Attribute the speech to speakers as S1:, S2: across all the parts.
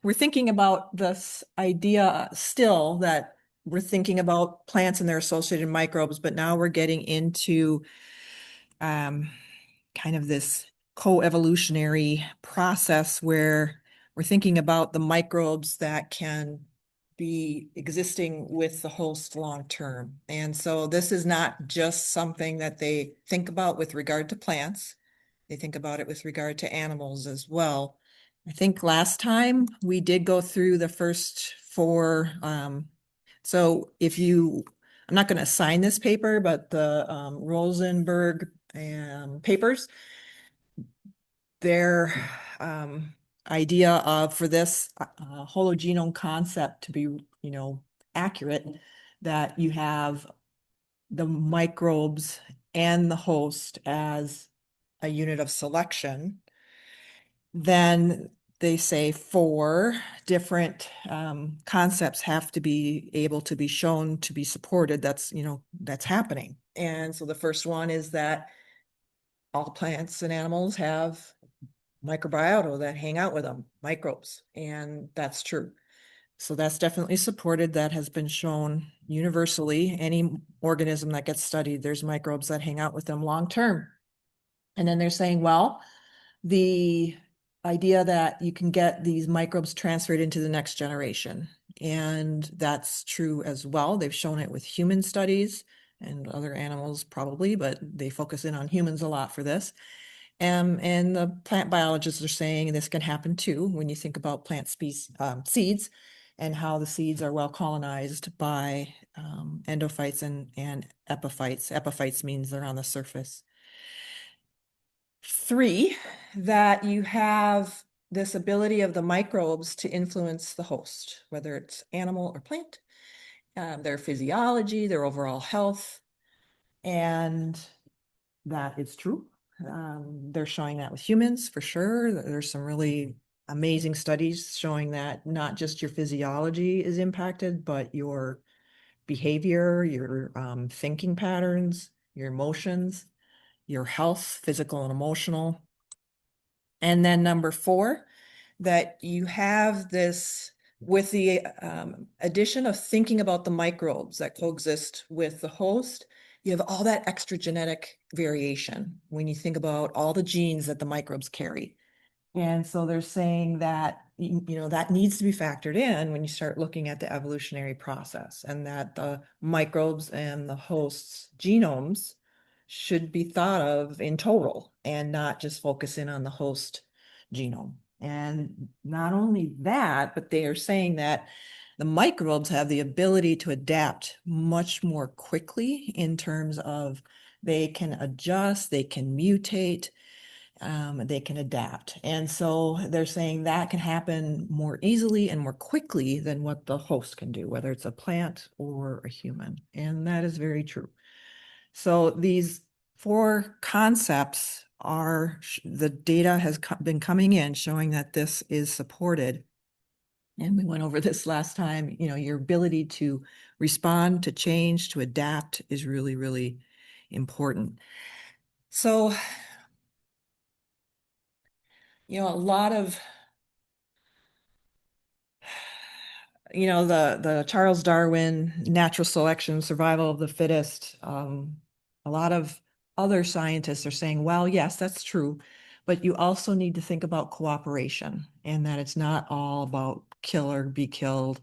S1: we're thinking about this idea still that we're thinking about plants and their associated microbes, but now we're getting into um, kind of this co-evolutionary process where we're thinking about the microbes that can be existing with the host long term. And so this is not just something that they think about with regard to plants. They think about it with regard to animals as well. I think last time we did go through the first four. So if you, I'm not going to assign this paper, but the Rosenberg papers, their idea of for this hologenome concept to be, accurate, that you have the microbes and the host as a unit of selection, then they say four different concepts have to be able to be shown to be supported. That's happening. And so the first one is that all plants and animals have microbiota that hang out with them, microbes, and that's true. So that's definitely supported. That has been shown universally. Any organism that gets studied, there's microbes that hang out with them long term. And then they're saying, well, the idea that you can get these microbes transferred into the next generation. And that's true as well. They've shown it with human studies and other animals probably, but they focus in on humans a lot for this. And the plant biologists are saying this can happen too when you think about plant species, seeds, and how the seeds are well colonized by endophytes and epiphytes. Epiphytes means they're on the surface. Three, that you have this ability of the microbes to influence the host, whether it's animal or plant, their physiology, their overall health, and that is true. They're showing that with humans for sure. There's some really amazing studies showing that not just your physiology is impacted, but your behavior, your thinking patterns, your emotions, your health, physical and emotional. And then number four, that you have this with the addition of thinking about the microbes that coexist with the host, you have all that extra genetic variation when you think about all the genes that the microbes carry. And so they're saying that, that needs to be factored in when you start looking at the evolutionary process, and that the microbes and the host's genomes should be thought of in total and not just focus in on the host genome. And not only that, but they are saying that the microbes have the ability to adapt much more quickly in terms of they can adjust, they can mutate, they can adapt. And so they're saying that can happen more easily and more quickly than what the host can do, whether it's a plant or a human. And that is very true. So these four concepts are, the data has been coming in showing that this is supported. And we went over this last time, your ability to respond, to change, to adapt is really, really important. So, a lot of, the Charles Darwin, natural selection, survival of the fittest, a lot of other scientists are saying, well, yes, that's true, but you also need to think about cooperation and that it's not all about kill or be killed.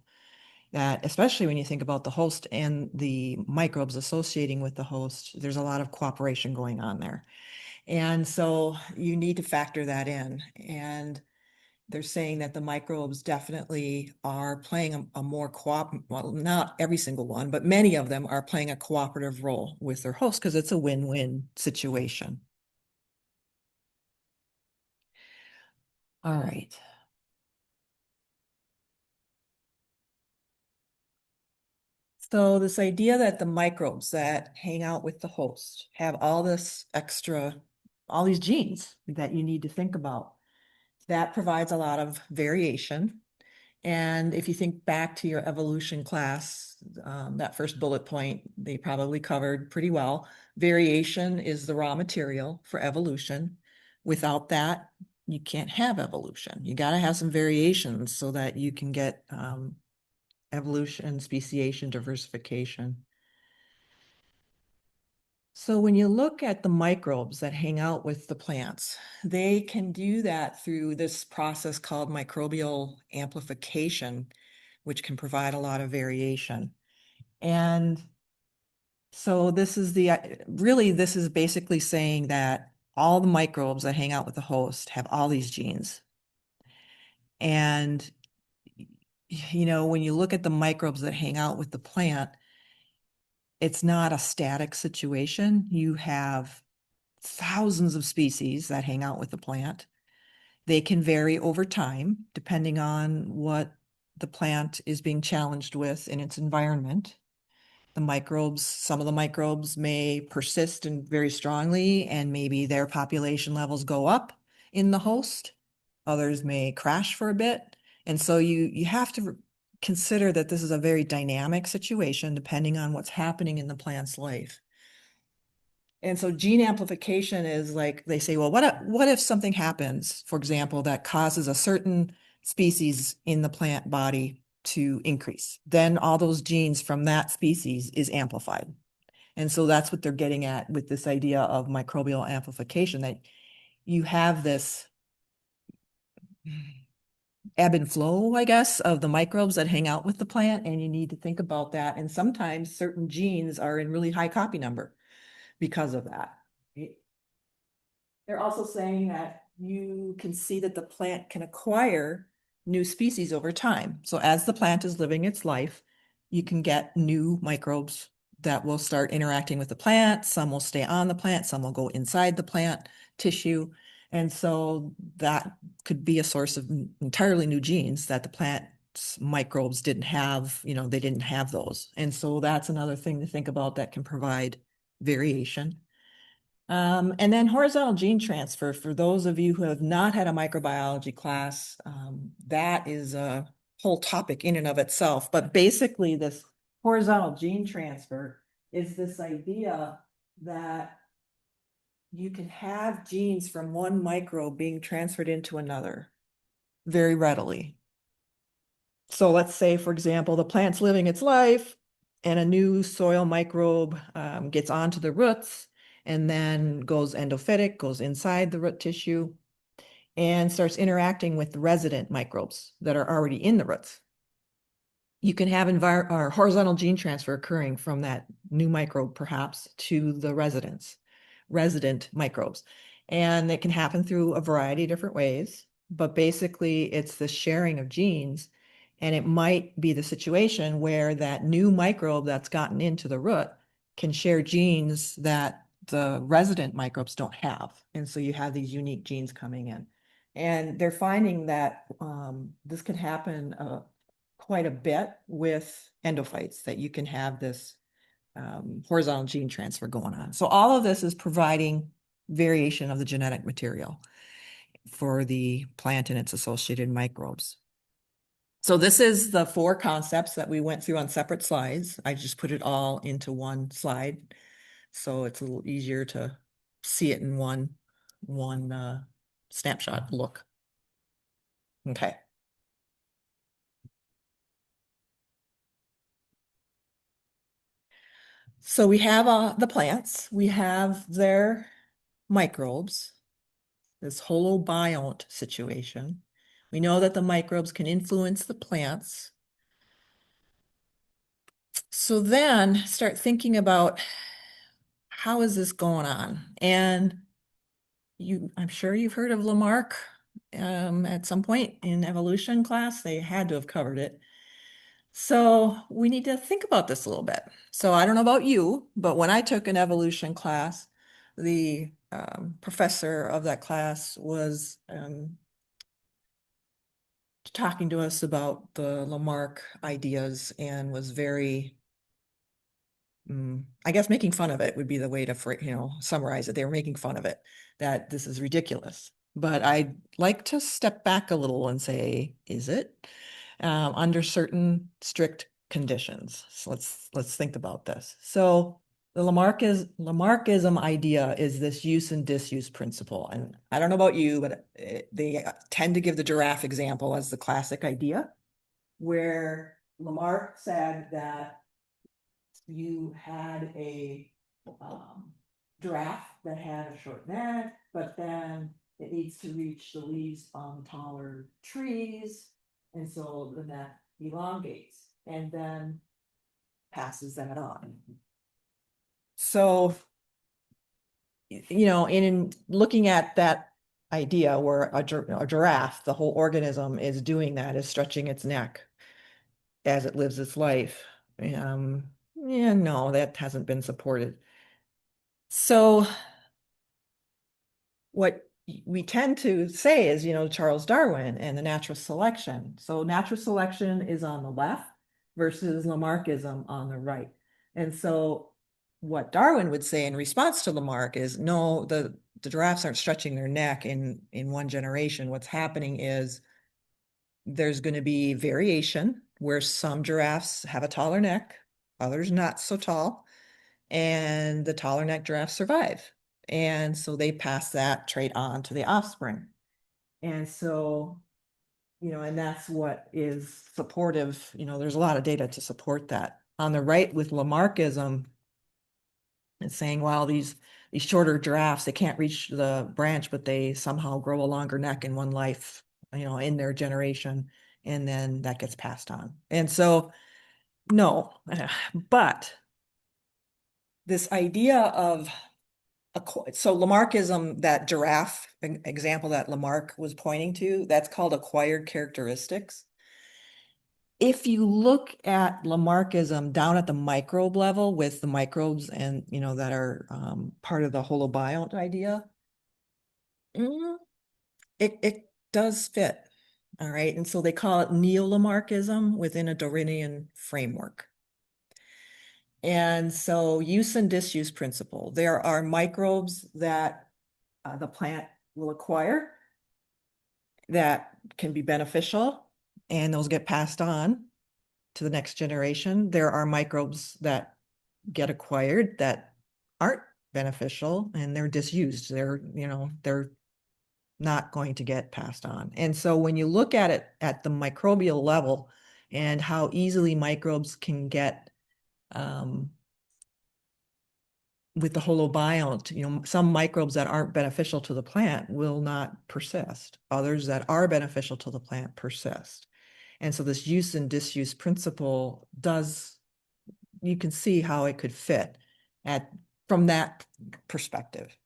S1: That especially when you think about the host and the microbes associating with the host, there's a lot of cooperation going on there. And so you need to factor that in. And they're saying that the microbes definitely are playing a more well, not every single one, but many of them are playing a cooperative role with their host because it's a win-win situation. All right. So this idea that the microbes that hang out with the host have all this extra, all these genes that you need to think about, that provides a lot of variation. And if you think back to your evolution class, that first bullet point, they probably covered pretty well. Variation is the raw material for evolution. Without that, you can't have evolution. You got to have some variations so that you can get evolution, speciation, diversification. So when you look at the microbes that hang out with the plants, they can do that through this process called microbial amplification, which can provide a lot of variation. And so this is really, this is basically saying that all the microbes that hang out with the host have all these genes. And, when you look at the microbes that hang out with the plant, it's not a static situation. You have thousands of species that hang out with the plant. They can vary over time depending on what the plant is being challenged with in its environment. Some of the microbes may persist and very strongly, and maybe their population levels go up in the host. Others may crash for a bit. And so you have to consider that this is a very dynamic situation depending on what's happening in the plant's life. And so gene amplification is like they say, well, what if something happens, for example, that causes a certain species in the plant body to increase? Then all those genes from that species is amplified. And so that's what they're getting at with this idea of microbial amplification, that you have this ebb and flow, I guess, of the microbes that hang out with the plant, and you need to think about that. And sometimes certain genes are in really high copy number because of that. They're also saying that you can see that the plant can acquire new species over time. So as the plant is living its life, you can get new microbes that will start interacting with the plant. Some will stay on the plant, some will go inside the plant tissue. And so that could be a source of entirely new genes that the plant's microbes didn't have, they didn't have those. And so that's another thing to think about that can provide variation. And then horizontal gene transfer, for those of you who have not had a microbiology class, that is a whole topic in and of itself. But basically, this horizontal gene transfer is this idea that you can have genes from one microbe being transferred into another very readily. So let's say, for example, the plant's living its life and a new soil microbe gets onto the roots and then goes endophytic, goes inside the root tissue and starts interacting with the resident microbes that are already in the roots. You can have horizontal gene transfer occurring from that new microbe perhaps to the resident microbes. And it can happen through a variety of different ways, but basically it's the sharing of genes. And it might be the situation where that new microbe that's gotten into the root can share genes that the resident microbes don't have. And so you have these unique genes coming in. And they're finding that this can happen quite a bit with endophytes, that you can have this horizontal gene transfer going on. So all of this is providing variation of the genetic material for the plant and its associated microbes. So this is the 4 concepts that we went through on separate slides. I just put it all into one slide, so it's a little easier to see it in one snapshot look. Okay. So we have the plants, we have their microbes, this holobiont situation. We know that the microbes can influence the plants. So then start thinking about, how is this going on? And I'm sure you've heard of Lamarck at some point in evolution class. They had to have covered it. So we need to think about this a little bit. So I don't know about you, but when I took an evolution class, the professor of that class was talking to us about the Lamarck ideas and was very, I guess making fun of it would be the way to summarize it. They were making fun of it, that this is ridiculous. But I'd like to step back a little and say, is it? Under certain strict conditions. So let's think about this. So the Lamarckism idea is this use and disuse principle. And I don't know about you, but they tend to give the giraffe example as the classic idea, where Lamarck said that you had a giraffe that had a short neck, but then it needs to reach the leaves on taller trees. And so the neck elongates and then passes that on. So, you know, in looking at that idea where a giraffe, the whole organism is doing that, is stretching its neck as it lives its life. Yeah, no, that hasn't been supported. So what we tend to say is, you know, Charles Darwin and the natural selection. So natural selection is on the left versus Lamarckism on the right. And so what Darwin would say in response to Lamarck is, no, the giraffes aren't stretching their neck in one generation. What's happening is there's going to be variation where some giraffes have a taller neck, others not so tall, and the taller neck giraffes survive. And so they pass that trait on to the offspring. And so, you know, and that's what is supportive. You know, there's a lot of data to support that. On the right with Lamarckism, it's saying, well, these shorter giraffes, they can't reach the branch, but they somehow grow a longer neck in one life, you know, in their generation, and then that gets passed on. And so, no, but this idea of so Lamarckism, that giraffe example that Lamarck was pointing to, that's called acquired characteristics. If you look at Lamarckism down at the microbe level with the microbes and, you know, that are part of the holobiont idea, it does fit. All right. And so they call it neo-Lamarckism within a Darwinian framework. And so use and disuse principle. There are microbes that the plant will acquire that can be beneficial, and those get passed on to the next generation. There are microbes that get acquired that aren't beneficial and they're disused. They're, you know, they're not going to get passed on. And so when you look at it at the microbial level and how easily microbes can get with the holobiont, you know, some microbes that aren't beneficial to the plant will not persist. Others that are beneficial to the plant persist. And so this use and disuse principle does, you can see how it could fit from that perspective.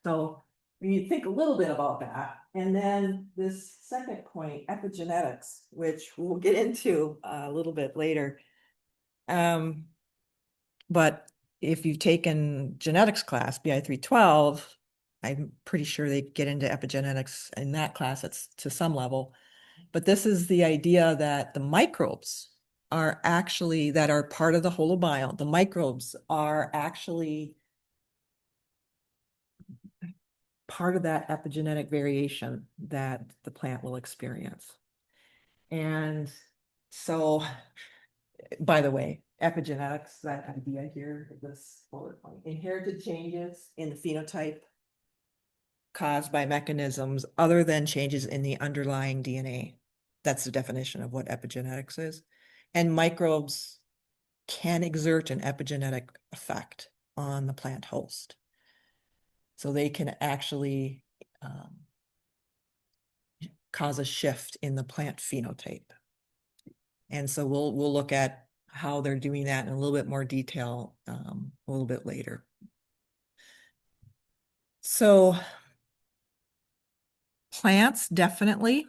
S1: So you think a little bit about that. And then this second point, epigenetics, which we'll get into a little bit later. But if you've taken genetics class, BI 312, I'm pretty sure they get into epigenetics in that class. It's to some level. But this is the idea that the microbes are actually, that are part of the holobiont, the microbes are actually part of that epigenetic variation that the plant will experience. And so, by the way, epigenetics, that idea here, this bullet point, inherited changes in the phenotype caused by mechanisms other than changes in the underlying DNA. That's the definition of what epigenetics is. And microbes can exert an epigenetic effect on the plant host. So they can actually cause a shift in the plant phenotype. And so we'll look at how they're doing that in a little bit more detail a little bit later. So plants definitely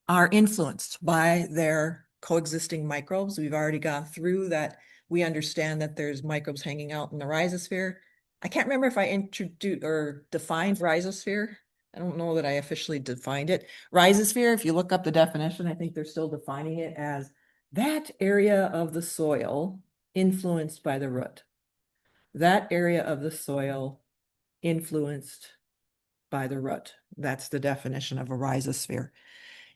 S1: are influenced by their coexisting microbes. We've already gone through that. We understand that there's microbes hanging out in the rhizosphere. I can't remember if I introduced or defined rhizosphere. I don't know that I officially defined it. Rhizosphere, if you look up the definition, I think they're still defining it as that area of the soil influenced by the root. That area of the soil influenced by the root. That's the definition of a rhizosphere.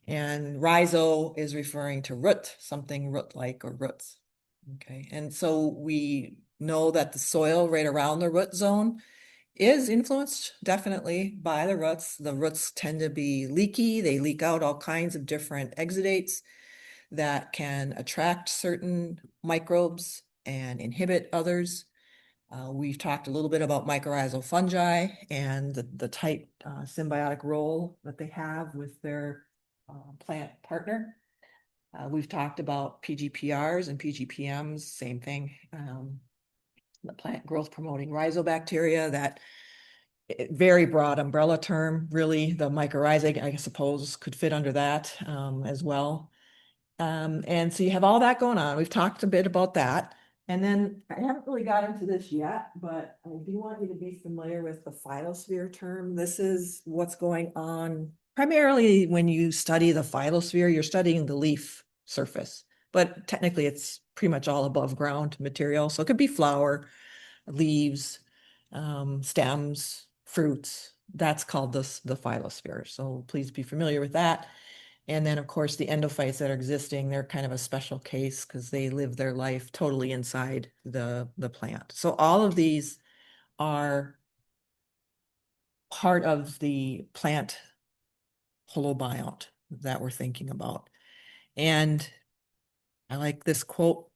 S1: And rhizo is referring to root, something root-like or roots. Okay, and so we know that the soil right around the root zone is influenced definitely by the roots. The roots tend to be leaky. They leak out all kinds of different exudates that can attract certain microbes and inhibit others. We've talked a little bit about mycorrhizal fungi and the tight symbiotic role that they have with their plant partner. We've talked about PGPRs and PGPMs, same thing. The plant growth promoting rhizobacteria, that very broad umbrella term, really. The mycorrhizae, I suppose, could fit under that as well. And so you have all that going on. We've talked a bit about that. And then I haven't really got into this yet, but I do want you to be familiar with the phytosphere term. This is what's going on primarily when you study the phytosphere, you're studying the leaf surface, but technically it's pretty much all above ground material. So it could be flower, leaves, stems, fruits. That's called the phytosphere. So please be familiar with that. And then, of course, the endophytes that are existing, they're kind of a special case because they live their life totally inside the plant. So all of these are part of the plant holobiont that we're thinking about. And I like this quote: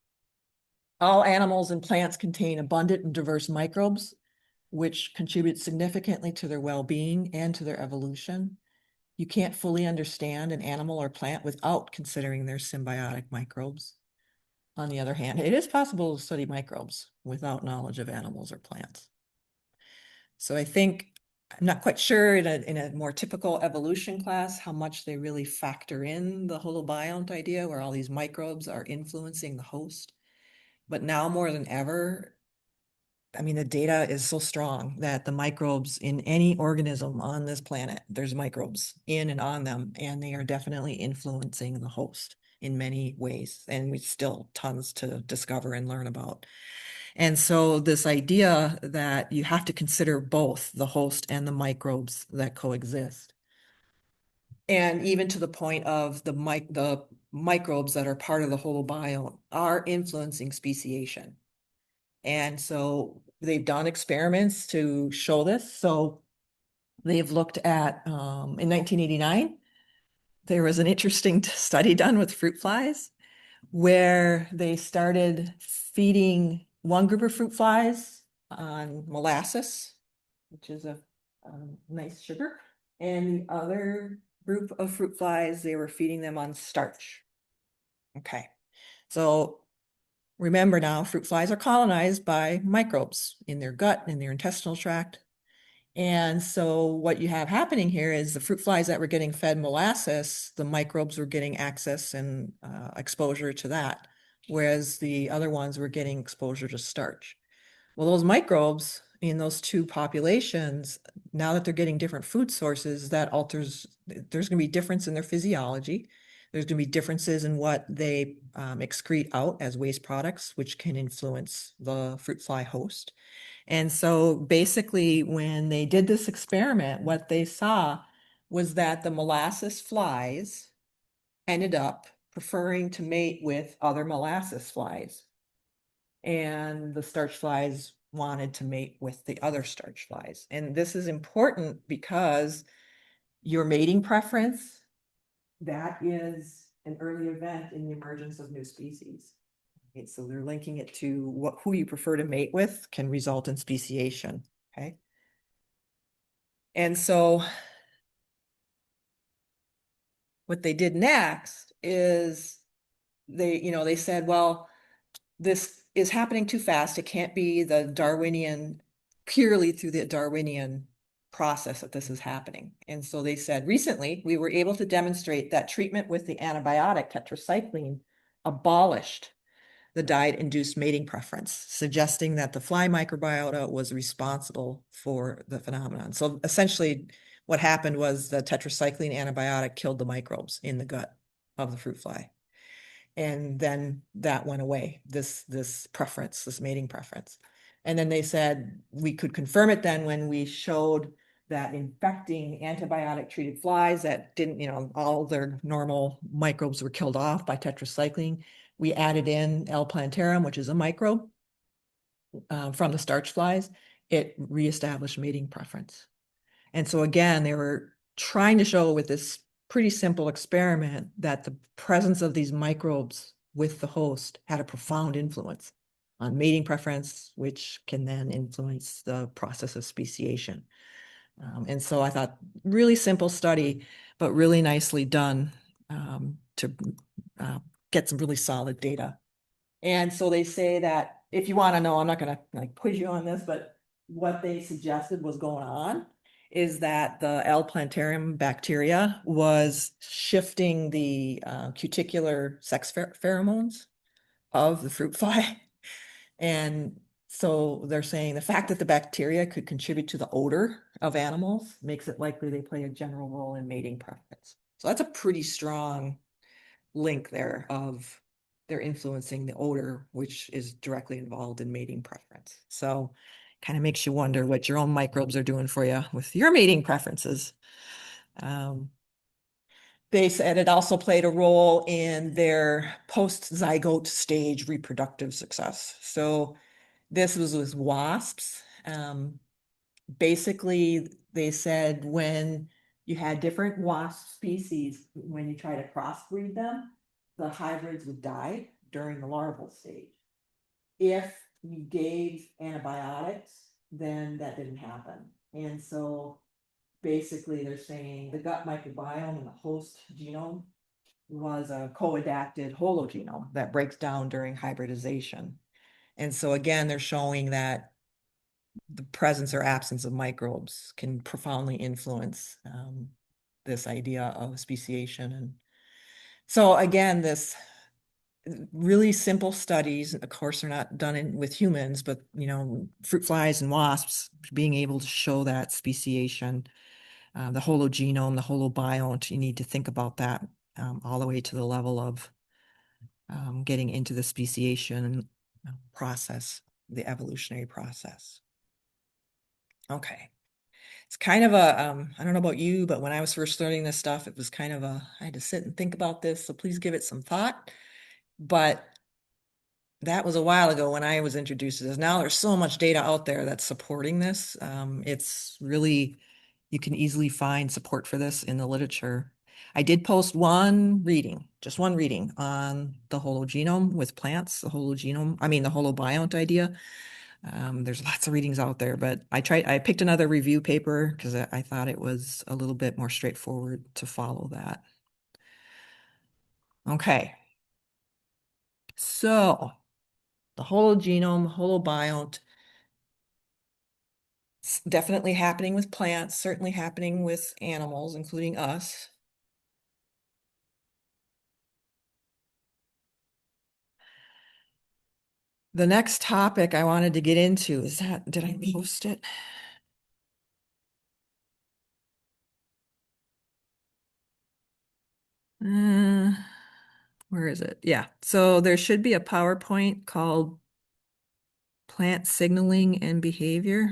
S1: all animals and plants contain abundant and diverse microbes, which contribute significantly to their well-being and to their evolution. You can't fully understand an animal or plant without considering their symbiotic microbes. On the other hand, it is possible to study microbes without knowledge of animals or plants. So I think, I'm not quite sure in a more typical evolution class how much they really factor in the holobiont idea where all these microbes are influencing the host. But now more than ever, I mean, the data is so strong that the microbes in any organism on this planet, there's microbes in and on them, and they are definitely influencing the host in many ways. And we still tons to discover and learn about. And so this idea that you have to consider both the host and the microbes that coexist. And even to the point of the microbes that are part of the holobiont are influencing speciation. And so they've done experiments to show this. So they've looked at, in 1989, there was an interesting study done with fruit flies where they started feeding one group of fruit flies on molasses, which is a nice sugar, and the other group of fruit flies, they were feeding them on starch. Okay, so remember now, fruit flies are colonized by microbes in their gut, in their intestinal tract. And so what you have happening here is the fruit flies that were getting fed molasses, the microbes were getting access and exposure to that, whereas the other ones were getting exposure to starch. Well, those microbes in those two populations, now that they're getting different food sources, that alters, there's going to be difference in their physiology. There's going to be differences in what they excrete out as waste products, which can influence the fruit fly host. And so basically, when they did this experiment, what they saw was that the molasses flies ended up preferring to mate with other molasses flies. And the starch flies wanted to mate with the other starch flies. And this is important because your mating preference, that is an early event in the emergence of new species. Okay, so they're linking it to who you prefer to mate with can result in speciation. Okay. And so what they did next is they said, well, this is happening too fast. It can't be the Darwinian, purely through the Darwinian process that this is happening. And so they said, recently, we were able to demonstrate that treatment with the antibiotic tetracycline abolished the diet-induced mating preference, suggesting that the fly microbiota was responsible for the phenomenon. So essentially, what happened was the tetracycline antibiotic killed the microbes in the gut of the fruit fly. And then that went away, this preference, this mating preference. And then they said we could confirm it then when we showed that infecting antibiotic treated flies that didn't, all their normal microbes were killed off by tetracycline. we added in L. plantarum, which is a microbe from the starch flies, it reestablished mating preference. And so again, they were trying to show with this pretty simple experiment that the presence of these microbes with the host had a profound influence on mating preference, which can then influence the process of speciation. And so I thought really simple study, but really nicely done to get some really solid data. And so they say that if you want to know, I'm not going to like quiz you on this, but what they suggested was going on is that the L. plantarum bacteria was shifting the cuticular sex pheromones of the fruit fly. And so they're saying the fact that the bacteria could contribute to the odor of animals makes it likely they play a general role in mating preference. So that's a pretty strong link there of they're influencing the odor, which is directly involved in mating preference. So kind of makes you wonder what your own microbes are doing for you with your mating preferences. They said it also played a role in their post-zygote stage reproductive success. So this was with wasps. Basically, they said when you had different wasp species, when you try to crossbreed them, the hybrids would die during the larval stage. If you gave antibiotics, then that didn't happen. And so basically they're saying the gut microbiome and the host genome was a co-adapted hologenome that breaks down during hybridization. And so again, they're showing that the presence or absence of microbes can profoundly influence this idea of speciation. And so again, this really simple studies, of course, they're not done with humans, but fruit flies and wasps being able to show that speciation, the hologenome, the holobiont, you need to think about that all the way to the level of getting into the speciation process, the evolutionary process. Okay. It's kind of I don't know about you, but when I was first learning this stuff, it was kind of I had to sit and think about this. So please give it some thought. But that was a while ago when I was introduced to this. Now there's so much data out there that's supporting this. It's really, you can easily find support for this in the literature. I did post one reading, just one reading on the hologenome with plants, the holobiont idea. There's lots of readings out there, but I picked another review paper because I thought it was a little bit more straightforward to follow that. Okay. So the hologenome, holobiont, it's definitely happening with plants, certainly happening with animals, including us. The next topic I wanted to get into is did I post it? Where is it? Yeah. So there should be a PowerPoint called Plant Signaling and Behavior.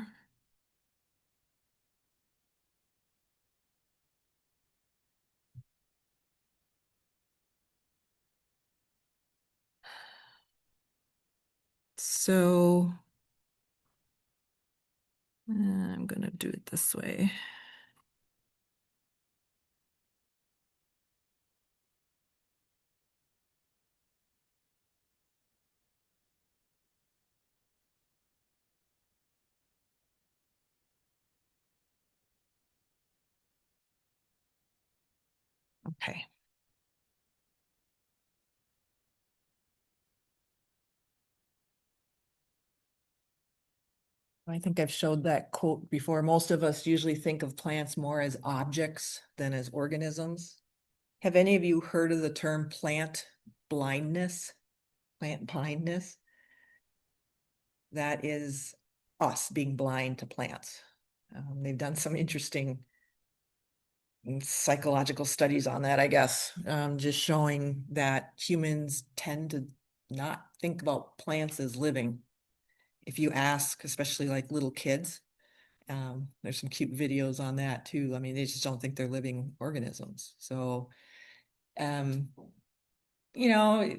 S1: So I'm going to do it this way. Okay. I think I've showed that quote before. Most of us usually think of plants more as objects than as organisms. Have any of you heard of the term plant blindness? Plant blindness? That is us being blind to plants. They've done some interesting psychological studies on that, I guess, just showing that humans tend to not think about plants as living. If you ask, especially like little kids, there's some cute videos on that too. I mean, they just don't think they're living organisms. So, um, you know,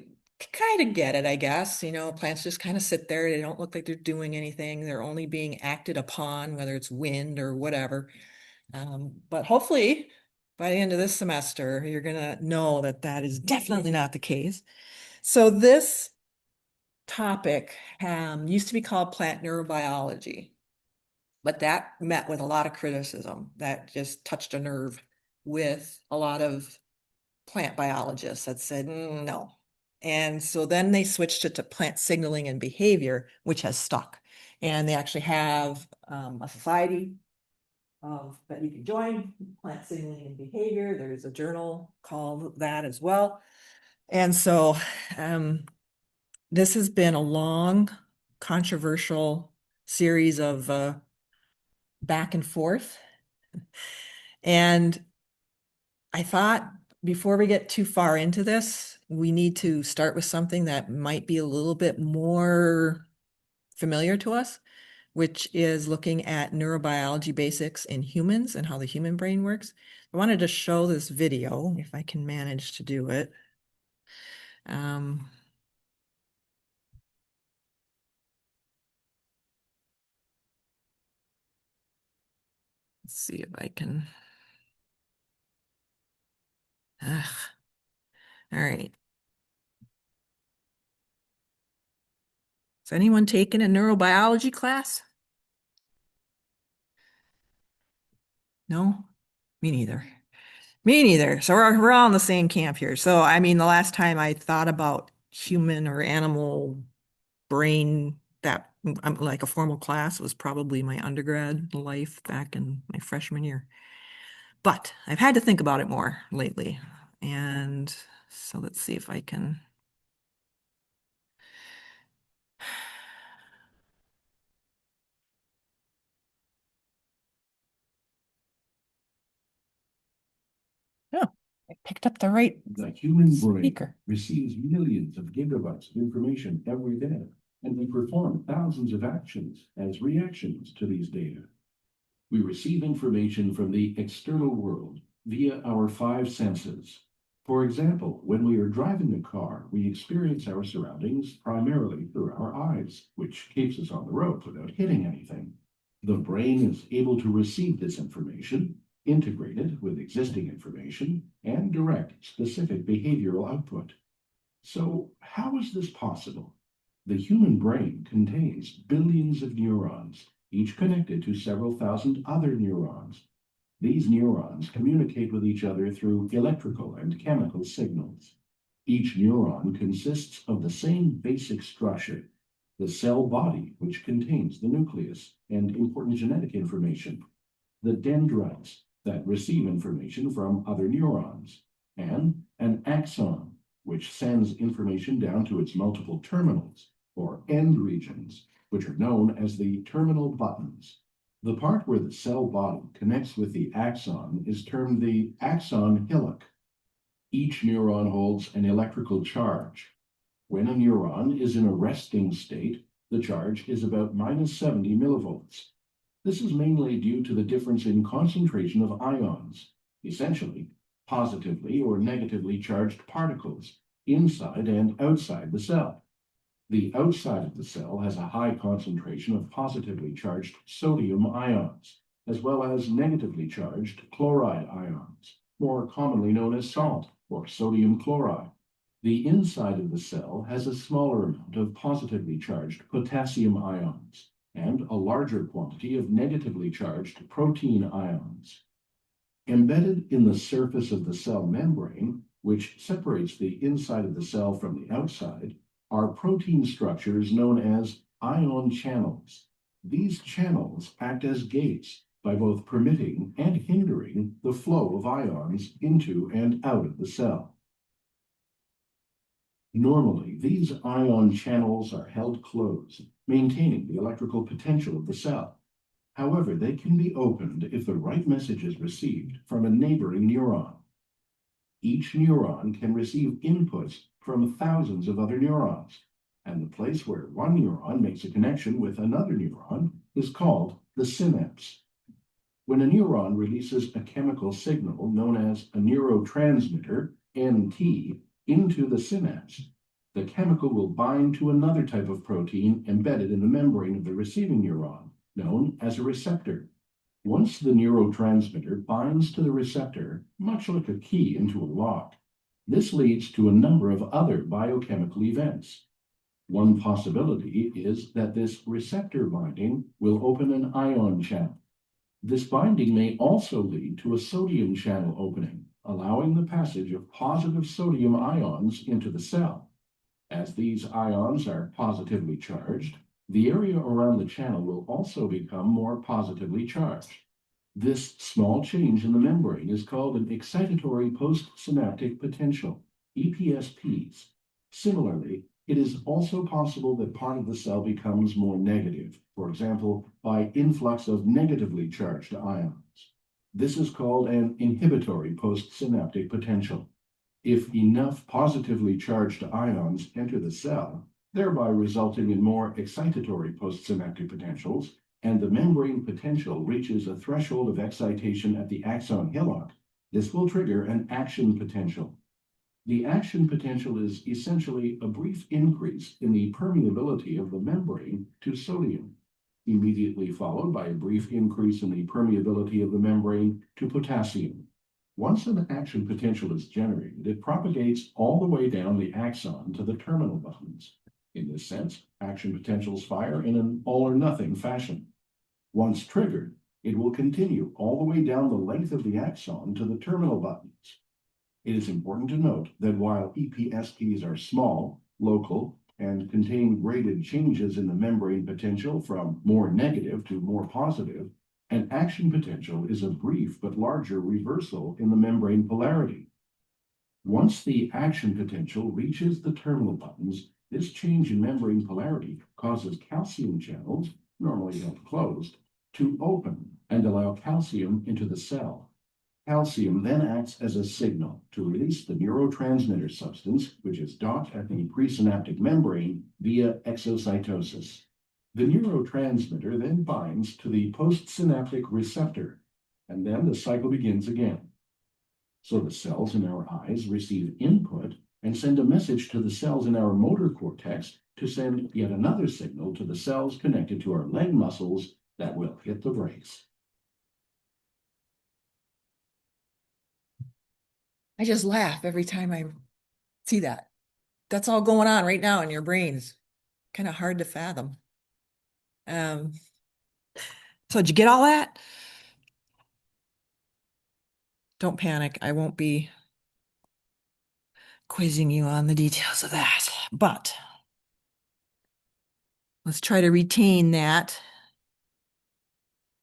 S1: kind of get it, I guess. Plants just kind of sit there. They don't look like they're doing anything. They're only being acted upon, whether it's wind or whatever. But hopefully by the end of this semester, you're going to know that that is definitely not the case. So this topic used to be called plant neurobiology, but that met with a lot of criticism. That just touched a nerve with a lot of plant biologists that said no. And so then they switched it to plant signaling and behavior, which has stuck. And they actually have a society that you can join, plant signaling and behavior. There's a journal called that as well. And so this has been a long, controversial series of back and forth. And I thought before we get too far into this, we need to start with something that might be a little bit more familiar to us, which is looking at neurobiology basics in humans and how the human brain works. I wanted to show this video, if I can manage to do it. Let's see if I can. Ugh. All right. Has anyone taken a neurobiology class? No? Me neither. Me neither. So we're all in the same camp here. So I mean, the last time I thought about human or animal brain that like a formal class was probably my undergrad life back in my freshman year. But I've had to think about it more lately. And so let's see if I can. Oh, I picked up the right
S2: The human brain
S1: speaker.
S2: receives millions of gigabytes of information every day, and we perform thousands of actions as reactions to these data. We receive information from the external world via our five senses. For example, when we are driving a car, we experience our surroundings primarily through our eyes, which keeps us on the road without hitting anything. The brain is able to receive this information, integrate it with existing information, and direct specific behavioral output. So, how is this possible? The human brain contains billions of neurons, each connected to several thousand other neurons. These neurons communicate with each other through electrical and chemical signals. Each neuron consists of the same basic structure, the cell body, which contains the nucleus and important genetic information, the dendrites that receive information from other neurons, and an axon, which sends information down to its multiple terminals, or end regions, which are known as the terminal buttons. The part where the cell body connects with the axon is termed the axon hillock. Each neuron holds an electrical charge. When a neuron is in a resting state, the charge is about -70 millivolts. This is mainly due to the difference in concentration of ions, essentially positively or negatively charged particles, inside and outside the cell. The outside of the cell has a high concentration of positively charged sodium ions, as well as negatively charged chloride ions, more commonly known as salt or sodium chloride. The inside of the cell has a smaller amount of positively charged potassium ions and a larger quantity of negatively charged protein ions. Embedded in the surface of the cell membrane, which separates the inside of the cell from the outside, are protein structures known as ion channels. These channels act as gates by both permitting and hindering the flow of ions into and out of the cell. Normally, these ion channels are held closed, maintaining the electrical potential of the cell. However, they can be opened if the right message is received from a neighboring neuron. Each neuron can receive inputs from thousands of other neurons, and the place where one neuron makes a connection with another neuron is called the synapse. When a neuron releases a chemical signal known as a neurotransmitter, NT, into the synapse, the chemical will bind to another type of protein embedded in the membrane of the receiving neuron, known as a receptor. Once the neurotransmitter binds to the receptor, much like a key into a lock, this leads to a number of other biochemical events. One possibility is that this receptor binding will open an ion channel. This binding may also lead to a sodium channel opening, allowing the passage of positive sodium ions into the cell. As these ions are positively charged, the area around the channel will also become more positively charged. This small change in the membrane is called an excitatory postsynaptic potential, EPSPs. Similarly, it is also possible that part of the cell becomes more negative, for example, by influx of negatively charged ions. This is called an inhibitory postsynaptic potential. If enough positively charged ions enter the cell, thereby resulting in more excitatory postsynaptic potentials, and the membrane potential reaches a threshold of excitation at the axon hillock, this will trigger an action potential. The action potential is essentially a brief increase in the permeability of the membrane to sodium, immediately followed by a brief increase in the permeability of the membrane to potassium. Once an action potential is generated, it propagates all the way down the axon to the terminal buttons. In this sense, action potentials fire in an all-or-nothing fashion. Once triggered, it will continue all the way down the length of the axon to the terminal buttons. It is important to note that while EPSPs are small, local, and contain graded changes in the membrane potential from more negative to more positive, an action potential is a brief but larger reversal in the membrane polarity. Once the action potential reaches the terminal buttons, this change in membrane polarity causes calcium channels, normally held closed, to open and allow calcium into the cell. Calcium then acts as a signal to release the neurotransmitter substance, which is docked at the presynaptic membrane via exocytosis. The neurotransmitter then binds to the postsynaptic receptor, and then the cycle begins again. So the cells in our eyes receive input and send a message to the cells in our motor cortex to send yet another signal to the cells connected to our leg muscles that will hit the brakes.
S1: I just laugh every time I see that. That's all going on right now in your brains. Kind of hard to fathom. So did you get all that? Don't panic. I won't be quizzing you on the details of that, but let's try to retain that,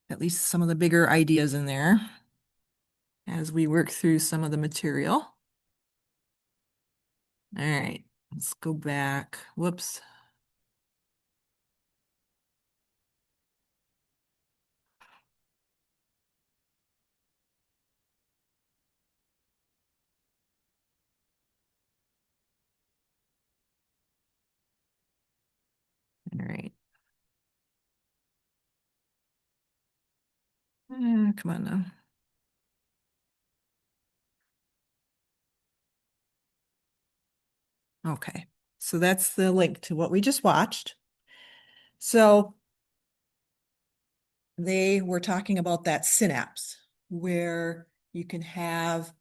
S1: at least some of the bigger ideas in there as we work through some of the material. All right, let's go back. Whoops. All right. Come on now. Okay, so that's the link to what we just watched. So they were talking about that synapse where you can have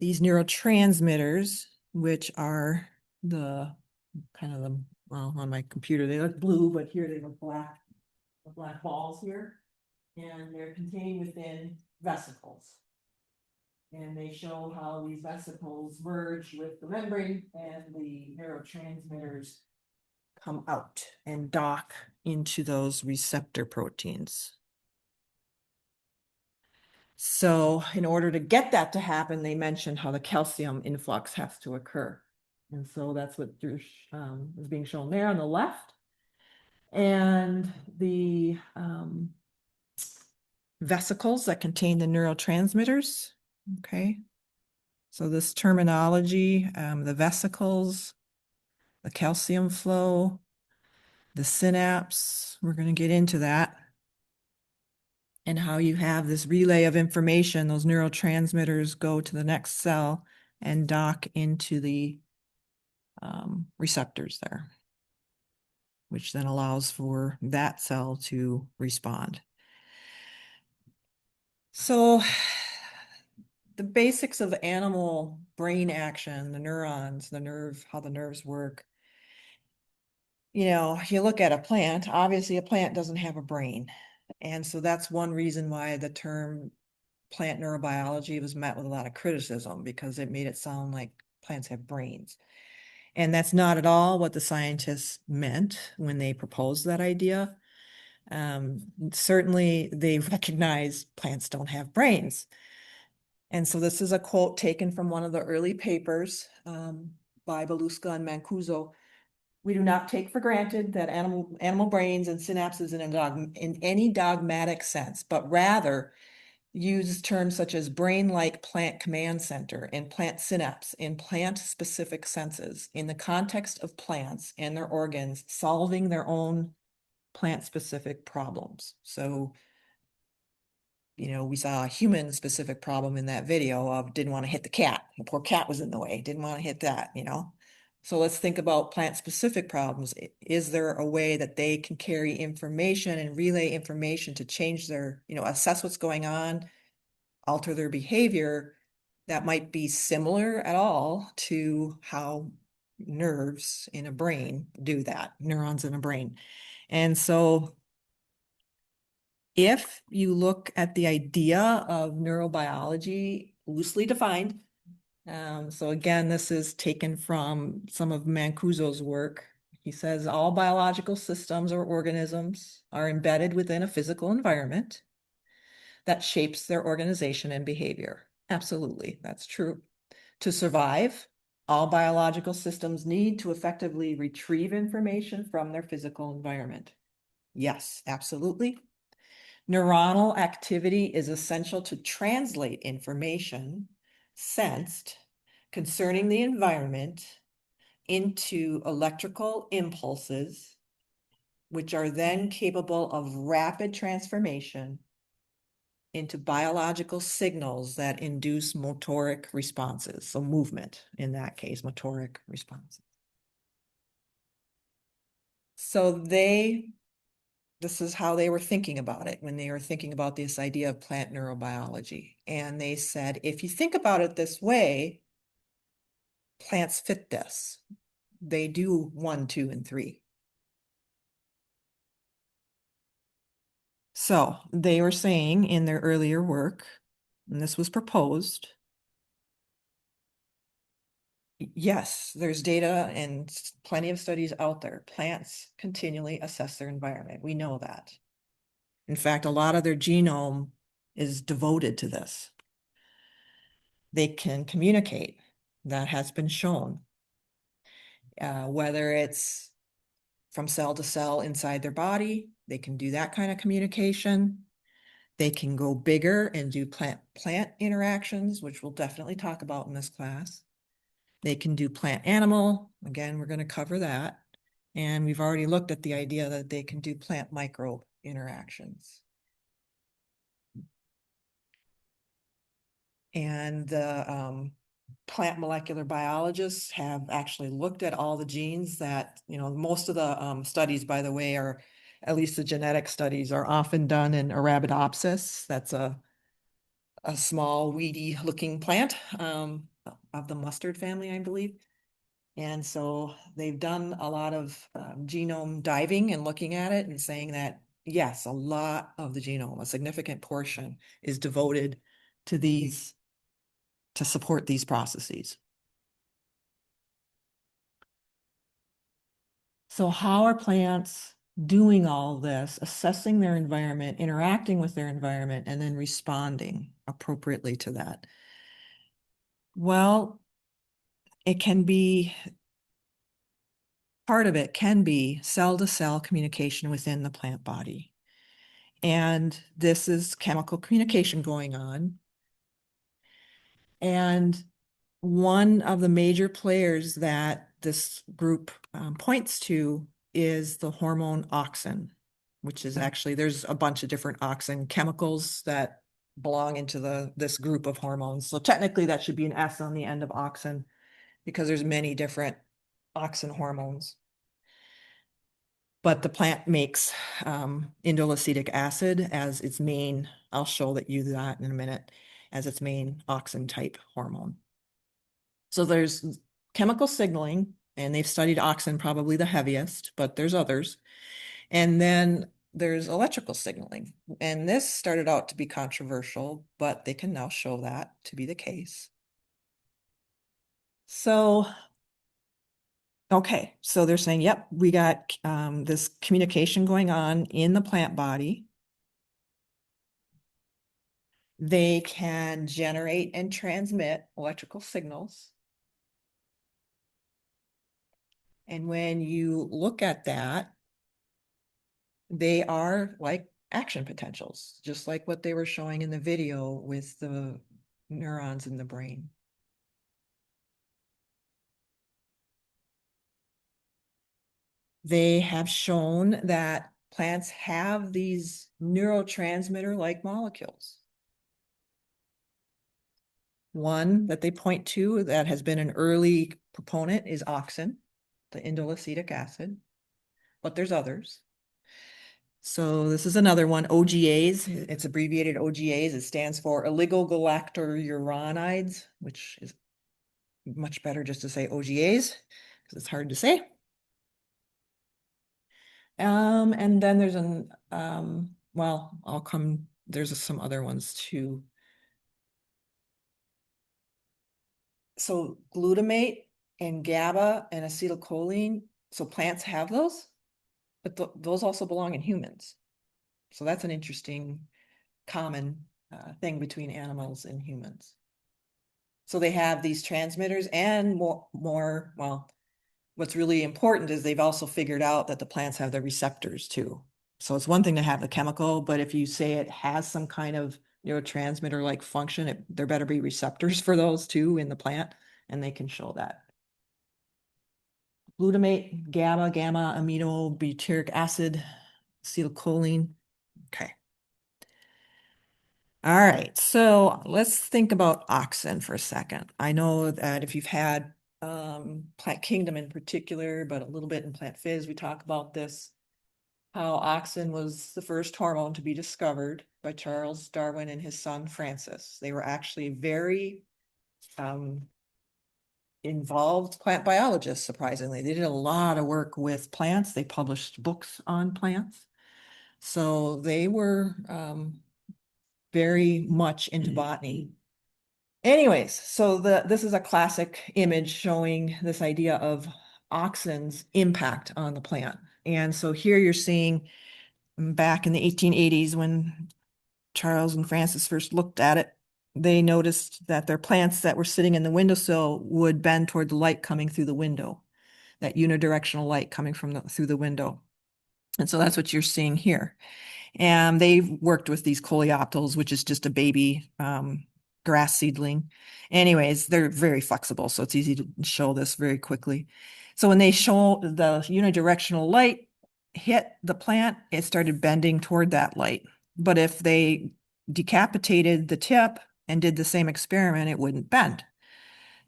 S1: these neurotransmitters, which are the kind of the, well, on my computer, they look blue, but here they look black, the black balls here. And they're contained within vesicles. And they show how these vesicles merge with the membrane and the neurotransmitters come out and dock into those receptor proteins. So in order to get that to happen, they mentioned how the calcium influx has to occur. And so that's what is being shown there on the left. And the vesicles that contain the neurotransmitters. Okay. So this terminology, the vesicles, the calcium flow, the synapse, we're going to get into that. And how you have this relay of information, those neurotransmitters go to the next cell and dock into the receptors there, which then allows for that cell to respond. So the basics of animal brain action, the neurons, how the nerves work. You look at a plant, obviously a plant doesn't have a brain. And so that's one reason why the term plant neurobiology was met with a lot of criticism, because it made it sound like plants have brains. And that's not at all what the scientists meant when they proposed that idea. Certainly they recognize plants don't have brains. And so this is a quote taken from one of the early papers by Beluska and Mancuso. "We do not take for granted that animal brains and synapses in any dogmatic sense, but rather use terms such as brain-like plant command center and plant synapse in plant-specific senses in the context of plants and their organs solving their own plant-specific problems." So, we saw a human-specific problem in that video of didn't want to hit the cat. The poor cat was in the way, didn't want to hit that, So let's think about plant-specific problems. Is there a way that they can carry information and relay information to change their, assess what's going on, alter their behavior that might be similar at all to how nerves in a brain do that, neurons in a brain. And so if you look at the idea of neurobiology loosely defined, so again, this is taken from some of Mancuso's work. He says all biological systems or organisms are embedded within a physical environment that shapes their organization and behavior. Absolutely, that's true. To survive, all biological systems need to effectively retrieve information from their physical environment. Yes, absolutely. Neuronal activity is essential to translate information sensed concerning the environment into electrical impulses, which are then capable of rapid transformation into biological signals that induce motoric responses. So movement, in that case, motoric responses. So this is how they were thinking about it when they were thinking about this idea of plant neurobiology. And they said, if you think about it this way, plants fit this. They do 1, 2, and 3. So they were saying in their earlier work, and this was proposed, yes, there's data and plenty of studies out there. Plants continually assess their environment. We know that. In fact, a lot of their genome is devoted to this. They can communicate. That has been shown. Whether it's from cell to cell inside their body, they can do that kind of communication. They can go bigger and do plant-plant interactions, which we'll definitely talk about in this class. They can do plant-animal. Again, we're going to cover that. And we've already looked at the idea that they can do plant-microbe interactions. And the plant molecular biologists have actually looked at all the genes that, most of the studies, by the way, are, at least the genetic studies, are often done in Arabidopsis. That's a small weedy looking plant of the mustard family, I believe. And so they've done a lot of genome diving and looking at it and saying that, yes, a lot of the genome, a significant portion, is devoted to to support these processes. So how are plants doing all this, assessing their environment, interacting with their environment, and then responding appropriately to that? Well, part of it can be cell-to-cell communication within the plant body. And this is chemical communication going on. And one of the major players that this group points to is the hormone auxin, which is actually, there's a bunch of different auxin chemicals that belong into this group of hormones. So technically that should be an S on the end of auxin, because there's many different auxin hormones. But the plant makes indolacetic acid as its main, I'll show you that in a minute, as its main auxin type hormone. So there's chemical signaling, and they've studied auxin probably the heaviest, but there's others. And then there's electrical signaling. And this started out to be controversial, but they can now show that to be the case. So, okay, so they're saying, yep, we got this communication going on in the plant body. They can generate and transmit electrical signals. And when you look at that, they are like action potentials, just like what they were showing in the video with the neurons in the brain. They have shown that plants have these neurotransmitter-like molecules. One that they point to that has been an early proponent is auxin, the indolacetic acid, but there's others. So this is another one, OGAs. It's abbreviated OGAs. It stands for oligogalacturonides, which is much better just to say OGAs because it's hard to say. And then there's well, there's some other ones too. So glutamate and GABA and acetylcholine. So plants have those, but those also belong in humans. So that's an interesting common thing between animals and humans. So they have these transmitters and more, well, what's really important is they've also figured out that the plants have the receptors too. So it's one thing to have the chemical, but if you say it has some kind of neurotransmitter-like function, there better be receptors for those too in the plant, and they can show that. Glutamate, GABA, gamma aminobutyric acid, acetylcholine. Okay. All right, so let's think about auxin for a second. I know that if you've had Plant Kingdom in particular, but a little bit in Plant Phys, we talk about this, how auxin was the first hormone to be discovered by Charles Darwin and his son Francis. They were actually very involved plant biologists, surprisingly. They did a lot of work with plants. They published books on plants. So they were very much into botany. Anyways, so this is a classic image showing this idea of auxin's impact on the plant. And so here you're seeing back in the 1880s when Charles and Francis first looked at it, they noticed that their plants that were sitting in the windowsill would bend toward the light coming through the window, that unidirectional light coming through the window. And so that's what you're seeing here. And they've worked with these coleoptils, which is just a baby grass seedling. Anyways, they're very flexible, so it's easy to show this very quickly. So when they show the unidirectional light hit the plant, it started bending toward that light. But if they decapitated the tip and did the same experiment, it wouldn't bend.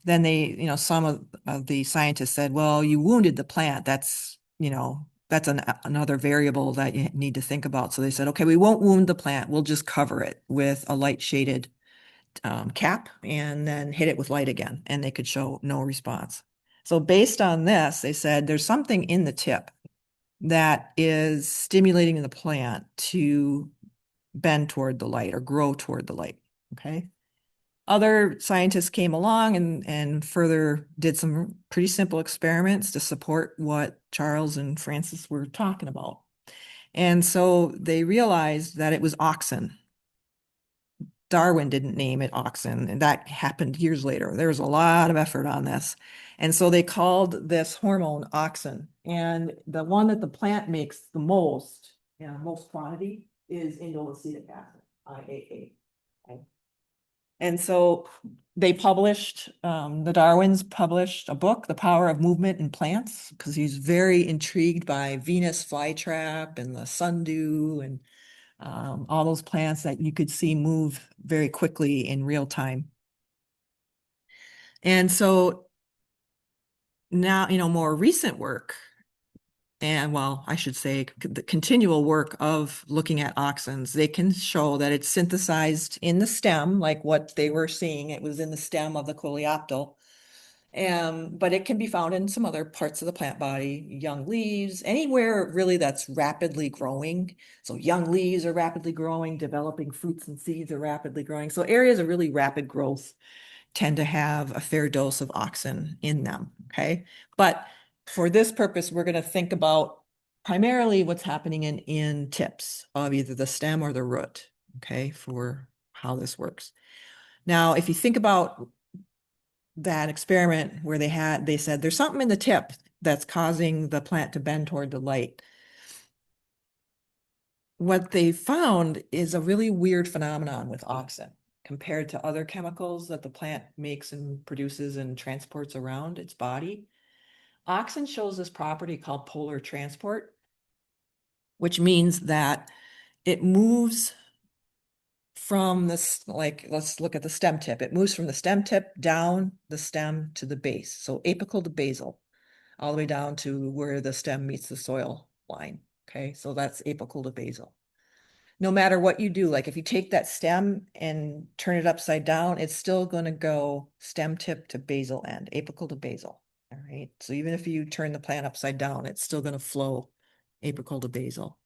S1: Then some of the scientists said, well, you wounded the plant. That's another variable that you need to think about. So they said, okay, we won't wound the plant. We'll just cover it with a light shaded cap and then hit it with light again. And they could show no response. So based on this, they said there's something in the tip that is stimulating the plant to bend toward the light or grow toward the light. Okay. Other scientists came along and further did some pretty simple experiments to support what Charles and Francis were talking about. And so they realized that it was auxin. Darwin didn't name it auxin, and that happened years later. There was a lot of effort on this. And so they called this hormone auxin. And the one that the plant makes the most, most quantity, is indolacetic acid, IAA. Okay. And so they the Darwins published a book, The Power of Movement in Plants, because he's very intrigued by Venus flytrap and the sundew and all those plants that you could see move very quickly in real time. And so now, more recent work, and well, I should say the continual work of looking at auxins, they can show that it's synthesized in the stem, like what they were seeing. It was in the stem of the coleoptile. But it can be found in some other parts of the plant body, young leaves, anywhere really that's rapidly growing. So young leaves are rapidly growing, developing fruits and seeds are rapidly growing. So areas of really rapid growth tend to have a fair dose of auxin in them, okay? But for this purpose, we're going to think about primarily what's happening in tips of either the stem or the root, okay, for how this works. Now, if you think about that experiment where they said there's something in the tip that's causing the plant to bend toward the light. What they found is a really weird phenomenon with auxin compared to other chemicals that the plant makes and produces and transports around its body. Auxin shows this property called polar transport, which means that it moves from this, like, let's look at the stem tip. It moves from the stem tip down the stem to the base. So apical to basal, all the way down to where the stem meets the soil line. Okay, so that's apical to basal. No matter what you do, like if you take that stem and turn it upside down, it's still going to go stem tip to basal end, apical to basal. All right, so even if you turn the plant upside down, it's still going to flow apical to basal.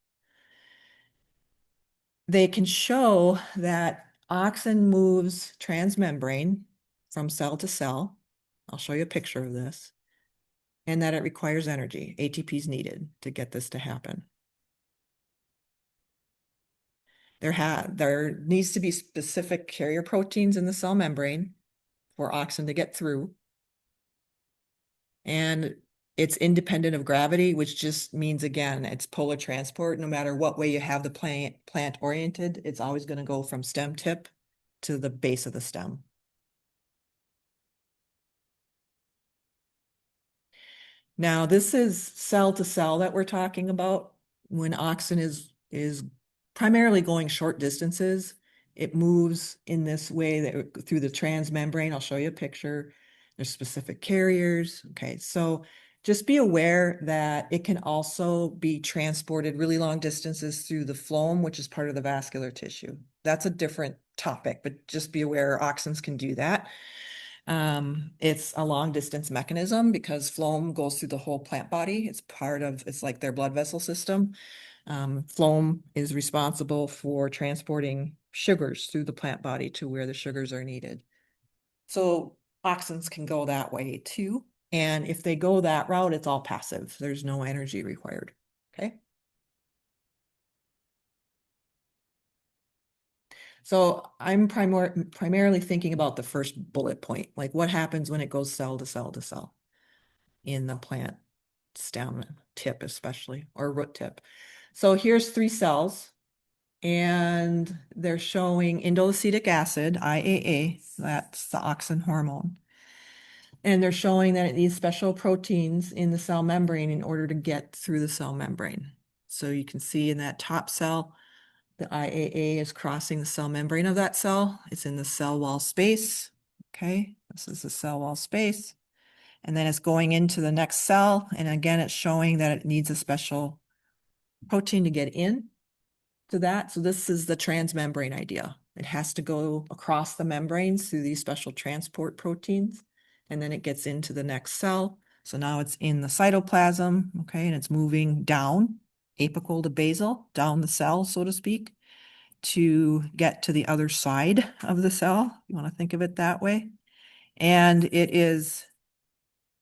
S1: They can show that auxin moves transmembrane from cell to cell. I'll show you a picture of this. And that it requires energy. ATP is needed to get this to happen. There needs to be specific carrier proteins in the cell membrane for auxin to get through. And it's independent of gravity, which just means, again, it's polar transport. No matter what way you have the plant oriented, it's always going to go from stem tip to the base of the stem. Now, this is cell to cell that we're talking about. When auxin is primarily going short distances, it moves in this way that through the transmembrane. I'll show you a picture. There's specific carriers. Okay, so just be aware that it can also be transported really long distances through the phloem, which is part of the vascular tissue. That's a different topic, but just be aware auxins can do that. It's a long distance mechanism because phloem goes through the whole plant body. It's like their blood vessel system. Phloem is responsible for transporting sugars through the plant body to where the sugars are needed. So auxins can go that way too. And if they go that route, it's all passive. There's no energy required. Okay. So I'm primarily thinking about the first bullet point, like what happens when it goes cell to cell to cell in the plant stem tip, especially, or root tip. So here's 3 cells, and they're showing indolacetic acid, IAA, that's the auxin hormone. And they're showing that it needs special proteins in the cell membrane in order to get through the cell membrane. So you can see in that top cell, the IAA is crossing the cell membrane of that cell. It's in the cell wall space. Okay, this is the cell wall space. And then it's going into the next cell. And again, it's showing that it needs a special protein to get in to that. So this is the transmembrane idea. It has to go across the membranes through these special transport proteins, and then it gets into the next cell. So now it's in the cytoplasm, okay, and it's moving down, apical to basal, down the cell, so to speak, to get to the other side of the cell. You want to think of it that way. And it is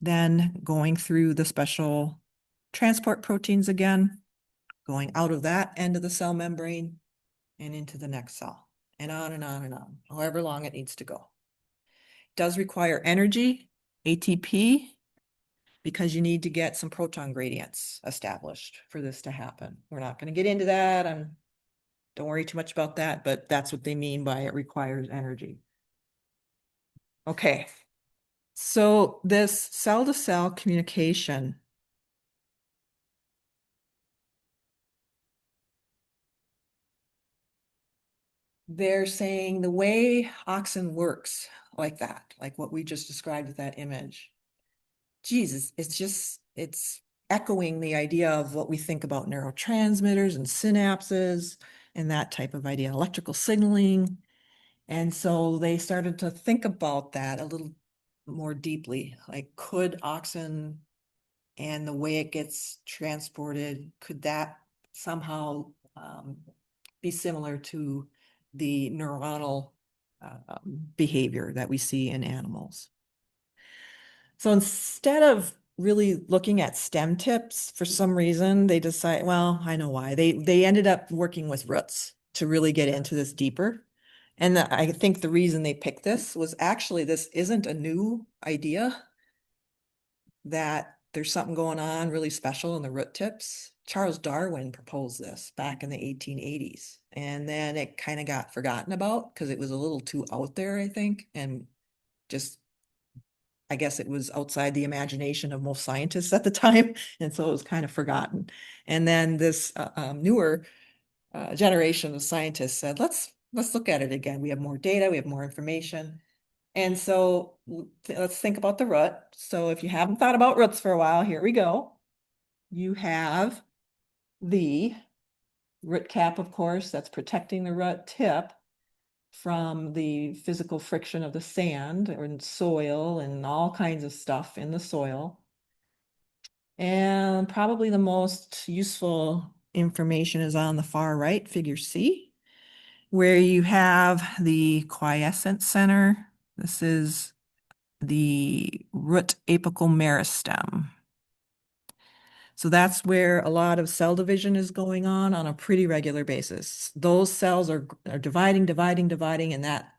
S1: then going through the special transport proteins again, going out of that end of the cell membrane and into the next cell, and on and on and on, however long it needs to go. It does require energy, ATP, because you need to get some proton gradients established for this to happen. We're not going to get into that. Don't worry too much about that, but that's what they mean by it requires energy. Okay, so this cell-to-cell communication, they're saying the way auxin works like that, like what we just described with that image, Jesus, it's echoing the idea of what we think about neurotransmitters and synapses and that type of idea, electrical signaling. And so they started to think about that a little more deeply, like could auxin and the way it gets transported, could that somehow be similar to the neuronal behavior that we see in animals? So instead of really looking at stem tips, for some reason, they decide, well, I know why. They ended up working with roots to really get into this deeper. And I think the reason they picked this was actually this isn't a new idea, that there's something going on really special in the root tips. Charles Darwin proposed this back in the 1880s, and then it kind of got forgotten about because it was a little too out there, I think, and just I guess it was outside the imagination of most scientists at the time, and so it was kind of forgotten. And then this newer generation of scientists said, let's look at it again. We have more data, we have more information. And so let's think about the root. So if you haven't thought about roots for a while, here we go. You have the root cap, of course, that's protecting the root tip from the physical friction of the sand or soil and all kinds of stuff in the soil. And probably the most useful information is on the far right, figure C, where you have the quiescent center. This is the root apical meristem. So that's where a lot of cell division is going on a pretty regular basis. Those cells are dividing, and that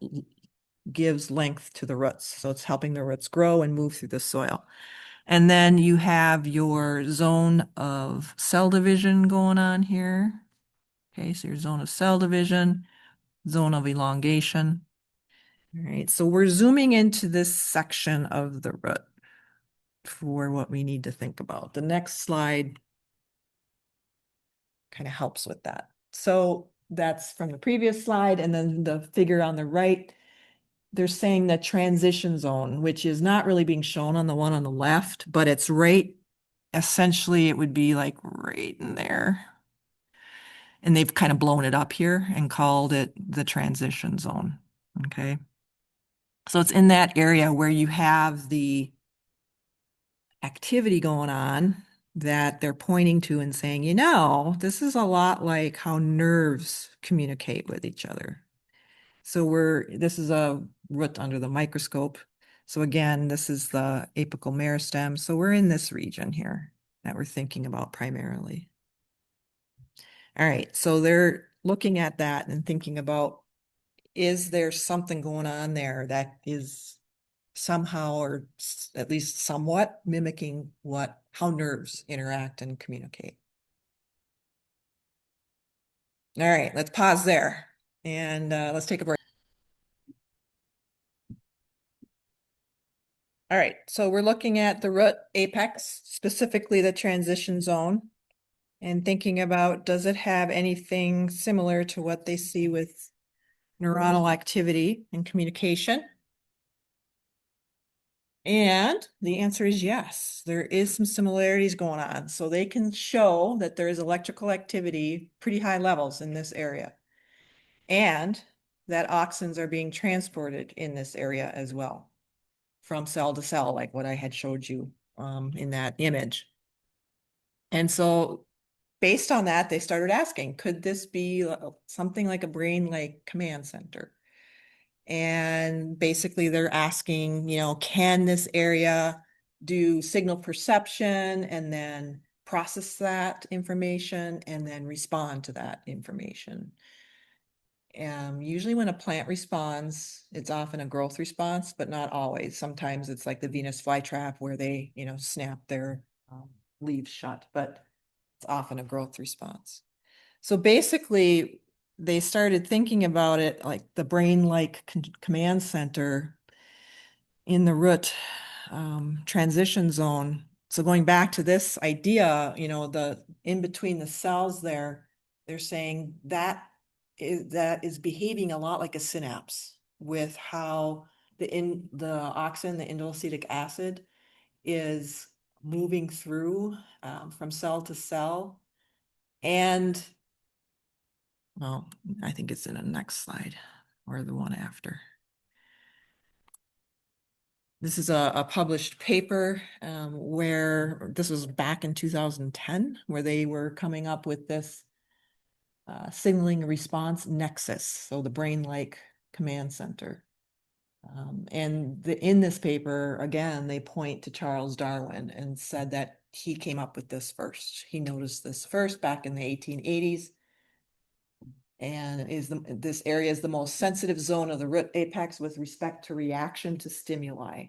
S1: gives length to the roots. So it's helping the roots grow and move through the soil. And then you have your zone of cell division going on here. Okay, so your zone of cell division, zone of elongation. All right, so we're zooming into this section of the root for what we need to think about. The next slide kind of helps with that. So that's from the previous slide, and then the figure on the right, they're saying the transition zone, which is not really being shown on the one on the left, but it's right, essentially it would be like right in there. And they've kind of blown it up here and called it the transition zone. Okay. So it's in that area where you have the activity going on that they're pointing to and saying, this is a lot like how nerves communicate with each other. So this is a root under the microscope. So again, this is the apical meristem. So we're in this region here that we're thinking about primarily. All right, so they're looking at that and thinking about, is there something going on there that is somehow or at least somewhat mimicking how nerves interact and communicate? All right, let's pause there and let's take a break. All right, so we're looking at the root apex, specifically the transition zone, and thinking about, does it have anything similar to what they see with neuronal activity and communication? And the answer is yes, there is some similarities going on. So they can show that there is electrical activity, pretty high levels in this area, and that auxins are being transported in this area as well, from cell to cell, like what I had showed you in that image. And so based on that, they started asking, could this be something like a brain-like command center? And basically they're asking, can this area do signal perception and then process that information and then respond to that information? Usually when a plant responds, it's often a growth response, but not always. Sometimes it's like the Venus flytrap where they, snap their leaves shut, but it's often a growth response. So basically, they started thinking about it like the brain-like command center in the root transition zone. So going back to this idea, the in between the cells there, they're saying that is behaving a lot like a synapse with how the auxin, the indolacetic acid, is moving through from cell to cell. And, well, I think it's in the next slide or the one after. This is a published paper where this was back in 2010, where they were coming up with this signaling response nexus, so the brain-like command center. And in this paper, again, they point to Charles Darwin and said that he came up with this first. He noticed this first back in the 1880s. And this area is the most sensitive zone of the root apex with respect to reaction to stimuli.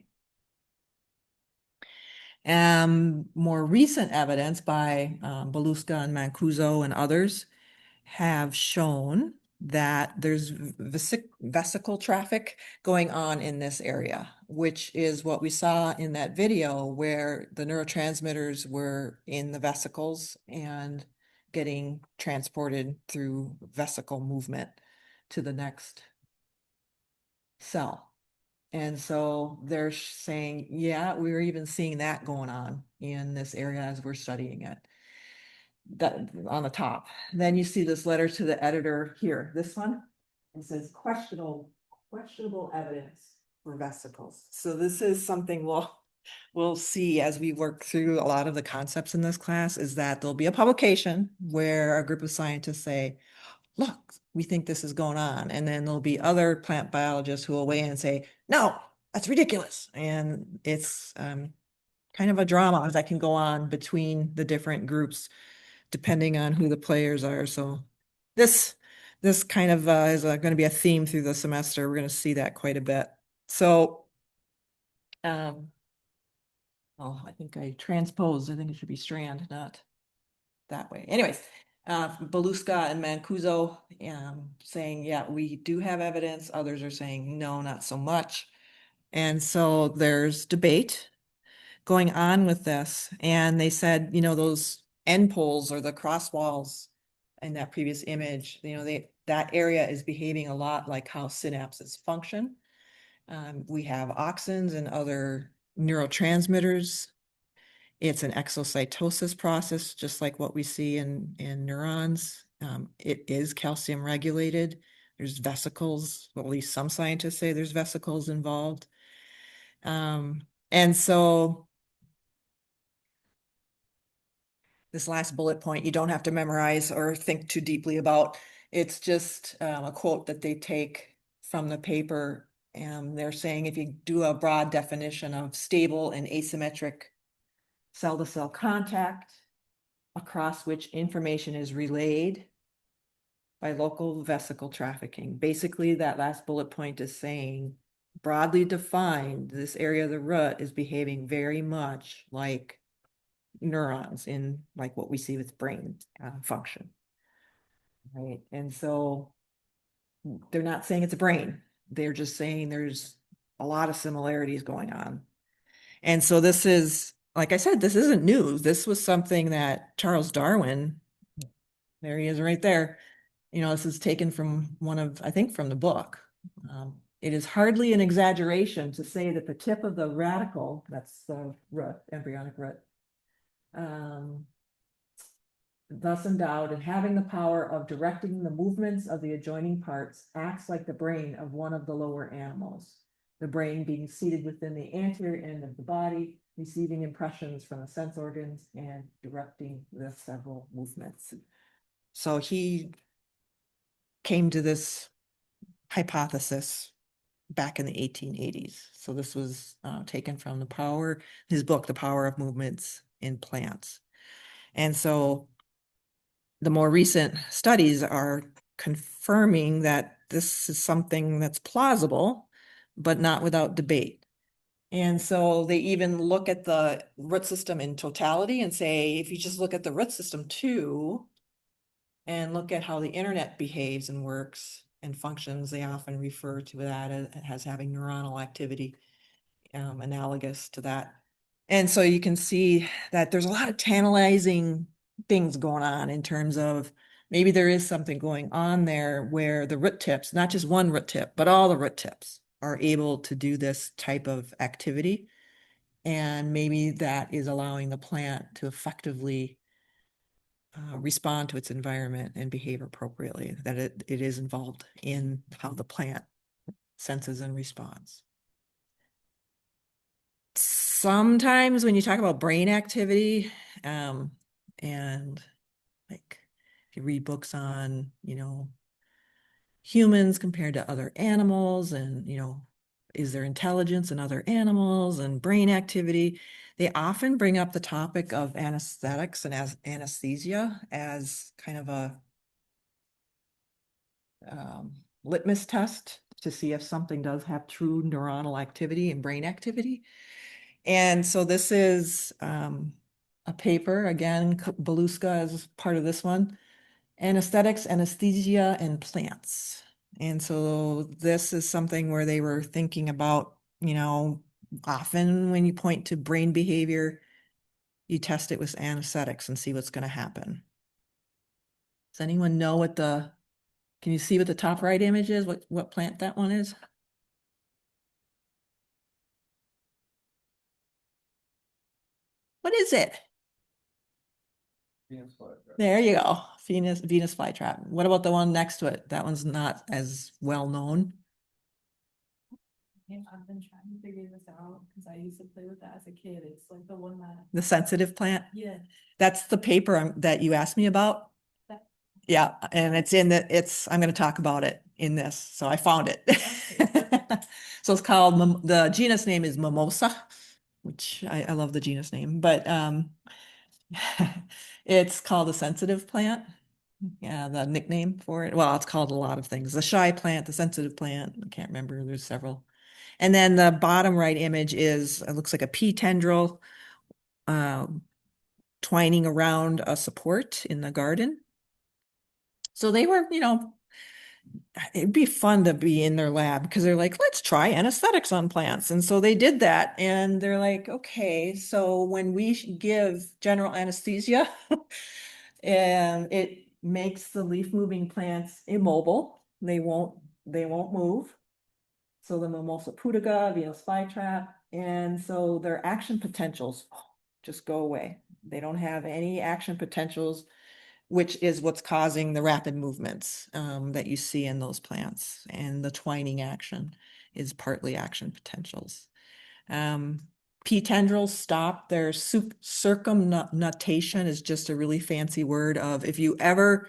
S1: More recent evidence by Beluska and Mancuso and others have shown that there's vesicle traffic going on in this area, which is what we saw in that video where the neurotransmitters were in the vesicles and getting transported through vesicle movement to the next cell. And so they're saying, yeah, we're even seeing that going on in this area as we're studying it. That on the top. Then you see this letter to the editor here, this one. It says questionable evidence for vesicles. So this is something we'll see as we work through a lot of the concepts in this class, is that there'll be a publication where a group of scientists say, look, we think this is going on. And then there'll be other plant biologists who will weigh in and say, no, that's ridiculous. And it's kind of a drama that can go on between the different groups depending on who the players are. So this kind of is going to be a theme through the semester. We're going to see that quite a bit. So, oh, I think I transposed. I think it should be strand, not that way. Anyways, Beluska and Mancuso saying, yeah, we do have evidence. Others are saying, no, not so much. And so there's debate going on with this. And they said, those end poles or the cross walls in that previous image, that area is behaving a lot like how synapses function. We have auxins and other neurotransmitters. It's an exocytosis process, just like what we see in neurons. It is calcium regulated. There's vesicles, well, at least some scientists say there's vesicles involved. And so this last bullet point, you don't have to memorize or think too deeply about. It's just a quote that they take from the paper. And they're saying if you do a broad definition of stable and asymmetric cell-to-cell contact across which information is relayed by local vesicle trafficking. Basically, that last bullet point is saying, broadly defined, this area of the root is behaving very much like neurons in like what we see with brain function. Right. And so they're not saying it's a brain. They're just saying there's a lot of similarities going on. And so this is, like I said, this isn't new. This was something that Charles Darwin, there he is right there. This is taken from I think from the book. It is hardly an exaggeration to say that the tip of the radicle, that's the root, embryonic root, thus endowed and having the power of directing the movements of the adjoining parts, acts like the brain of one of the lower animals. The brain being seated within the anterior end of the body, receiving impressions from the sense organs and directing the several movements. So he came to this hypothesis back in the 1880s. So this was taken from his book, The Power of Movements in Plants. And so the more recent studies are confirming that this is something that's plausible, but not without debate. And so they even look at the root system in totality and say, if you just look at the root system too, and look at how the internet behaves and works and functions, they often refer to that as having neuronal activity analogous to that. And so you can see that there's a lot of tantalizing things going on in terms of maybe there is something going on there where the root tips, not just one root tip, but all the root tips are able to do this type of activity. And maybe that is allowing the plant to effectively respond to its environment and behave appropriately, that it is involved in how the plant senses and responds. Sometimes when you talk about brain activity, and like if you read books on, humans compared to other animals and, is there intelligence in other animals and brain activity? They often bring up the topic of anesthetics and as anesthesia as kind of a litmus test to see if something does have true neuronal activity and brain activity. And so this is a paper, again, Beluska is part of this one, Anesthetics, Anesthesia, and Plants. And so this is something where they were thinking about, often when you point to brain behavior, you test it with anesthetics and see what's going to happen. Does anyone know can you see what the top right image is? What plant that one is? What is it? There you go. Venus flytrap. What about the one next to it? That one's not as well known.
S3: Yeah, I've been trying to figure this out because I used to play with that as a kid. It's like the one that,
S1: The sensitive plant.
S3: yeah.
S1: That's the paper that you asked me about.
S3: That-
S1: Yeah, and I'm going to talk about it in this. So I found it. So it's called, the genus name is Mimosa, which I love the genus name, but it's called a sensitive plant. Yeah, the nickname for it. Well, it's called a lot of things. The shy plant, the sensitive plant. I can't remember. There's several. And then the bottom right image it looks like a pea tendril twining around a support in the garden. So they were, it'd be fun to be in their lab because they're like, let's try anesthetics on plants. And so they did that. And they're like, okay, so when we give general anesthesia, and it makes the leaf moving plants immobile. They won't move. So the Mimosa pudica, Venus flytrap, and so their action potentials just go away. They don't have any action potentials, which is what's causing the rapid movements that you see in those plants. And the twining action is partly action potentials. Pea tendrils stop. Their circumnutation is just a really fancy word of if you ever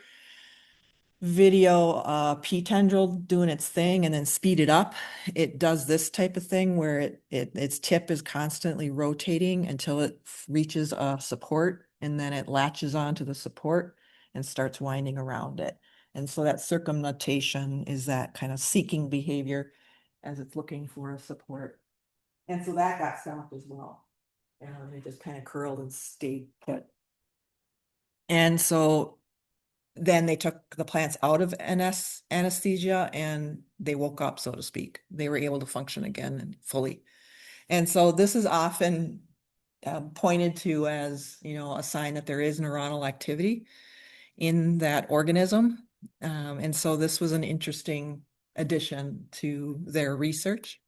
S1: video a pea tendril doing its thing and then speed it up, it does this type of thing where its tip is constantly rotating until it reaches a support, and then it latches onto the support and starts winding around it. And so that circumnutation is that kind of seeking behavior as it's looking for a support. And so that got stopped as well. And it just kind of curled and stayed put. And so then they took the plants out of anesthesia and they woke up, so to speak. They were able to function again and fully. And so this is often pointed to as, a sign that there is neuronal activity in that organism. And so this was an interesting addition to their research.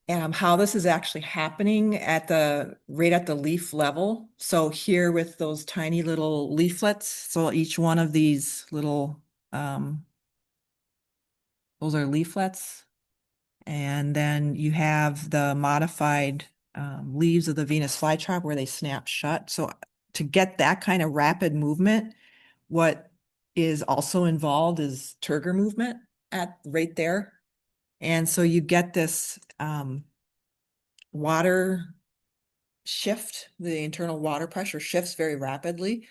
S1: How this is actually happening right at the leaf level. So here with those tiny little leaflets, so each one of these little, those are leaflets. And then you have the modified leaves of the Venus flytrap where they snap shut. So to get that kind of rapid movement, what is also involved is turgor movement right there. And so you get this water shift, the internal water pressure shifts very rapidly,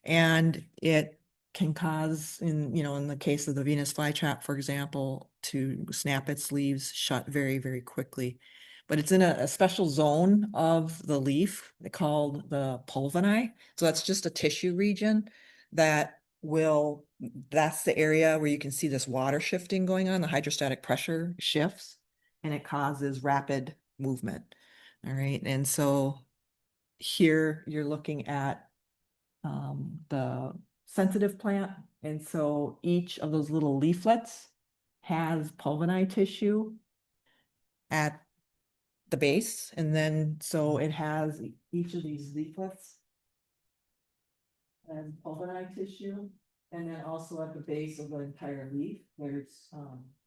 S1: and it can cause, in the case of the Venus flytrap, for example, to snap its leaves shut very, very quickly. But it's in a special zone of the leaf called the pulvini. So that's just a tissue region that's the area where you can see this water shifting going on, the hydrostatic pressure shifts, and it causes rapid movement. All right. And so here you're looking at the sensitive plant. And so each of those little leaflets has pulvini tissue at the base, and then so it has each of these leaflets and pulmonary tissue, and then also at the base of the entire leaf, there's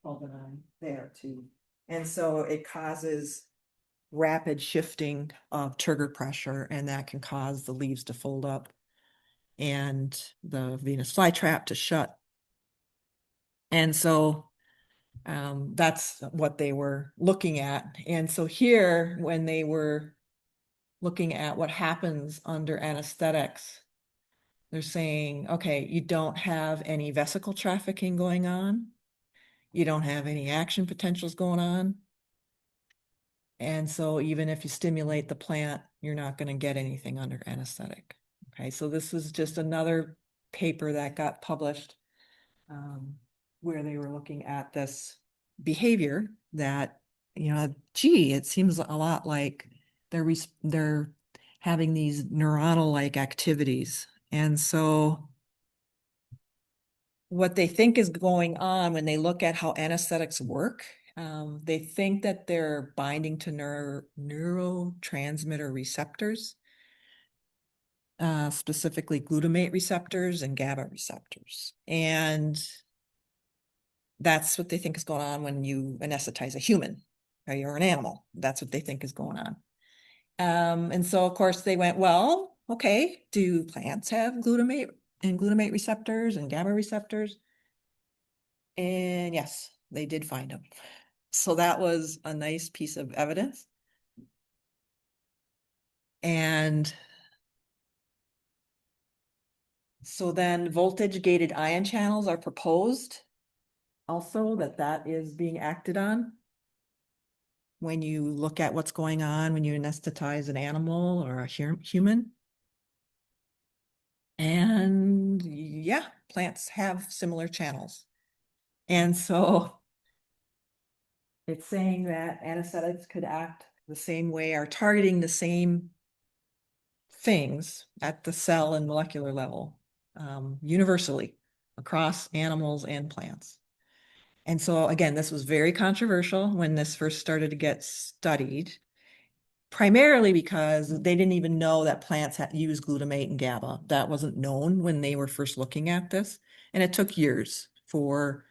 S1: pulmonary there too. And so it causes rapid shifting of trigger pressure, and that can cause the leaves to fold up and the Venus flytrap to shut. And so that's what they were looking at. And so here, when they were looking at what happens under anesthetics, they're saying, okay, you don't have any vesicle trafficking going on. You don't have any action potentials going on. And so even if you stimulate the plant, you're not going to get anything under anesthetic. Okay, so this was just another paper that got published where they were looking at this behavior that, gee, it seems a lot like they're having these neuronal-like activities. And so what they think is going on when they look at how anesthetics work, they think that they're binding to neurotransmitter receptors, specifically glutamate receptors and GABA receptors. And that's what they think is going on when you anesthetize a human or an animal. That's what they think is going on. And so, of course, they went, well, okay, do plants have glutamate and glutamate receptors and GABA receptors? And yes, they did find them. So that was a nice piece of evidence. And so then voltage gated ion channels are proposed also, that is being acted on when you look at what's going on when you anesthetize an animal or a human. And yeah, plants have similar channels. And so it's saying that anesthetics could act the same way, or targeting the same things at the cell and molecular level, universally across animals and plants. And so again, this was very controversial when this first started to get studied, primarily because they didn't even know that plants had used glutamate and GABA. That wasn't known when they were first looking at this. And it took years for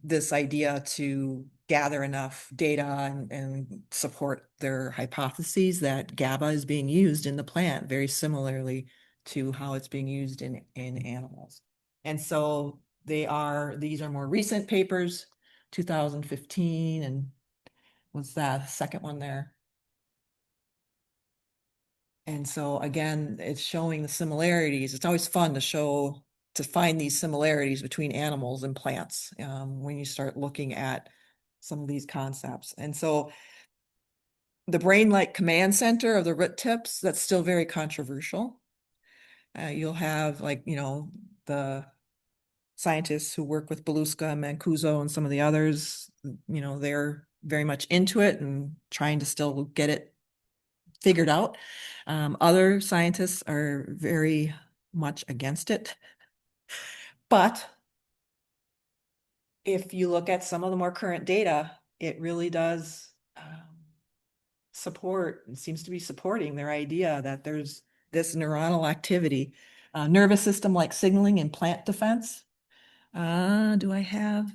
S1: this idea to gather enough data and support their hypotheses that GABA is being used in the plant very similarly to how it's being used in animals. And so these are more recent papers, 2015, and what's that second one there? And so again, it's showing the similarities. It's always fun to find these similarities between animals and plants when you start looking at some of these concepts. And so the brain-like command center of the root tips, that's still very controversial. You'll have the scientists who work with Beluska and Mancuso and some of the others, they're very much into it and trying to still get it figured out. Other scientists are very much against it. But if you look at some of the more current data, it really does support, and seems to be supporting their idea that there's this neuronal activity, nervous system like signaling in plant defense. Do I have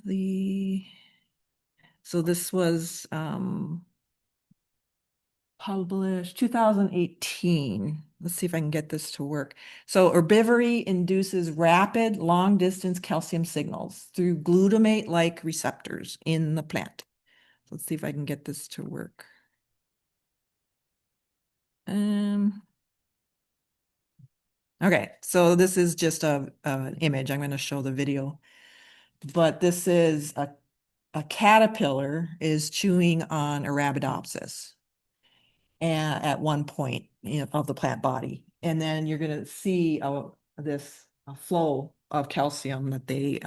S1: so this was published 2018. Let's see if I can get this to work. So herbivory induces rapid long-distance calcium signals through glutamate-like receptors in the plant. Let's see if I can get this to work. Okay, so this is just an image. I'm going to show the video. But this is a caterpillar is chewing on Arabidopsis at one point of the plant body. And then you're going to see this flow of calcium that they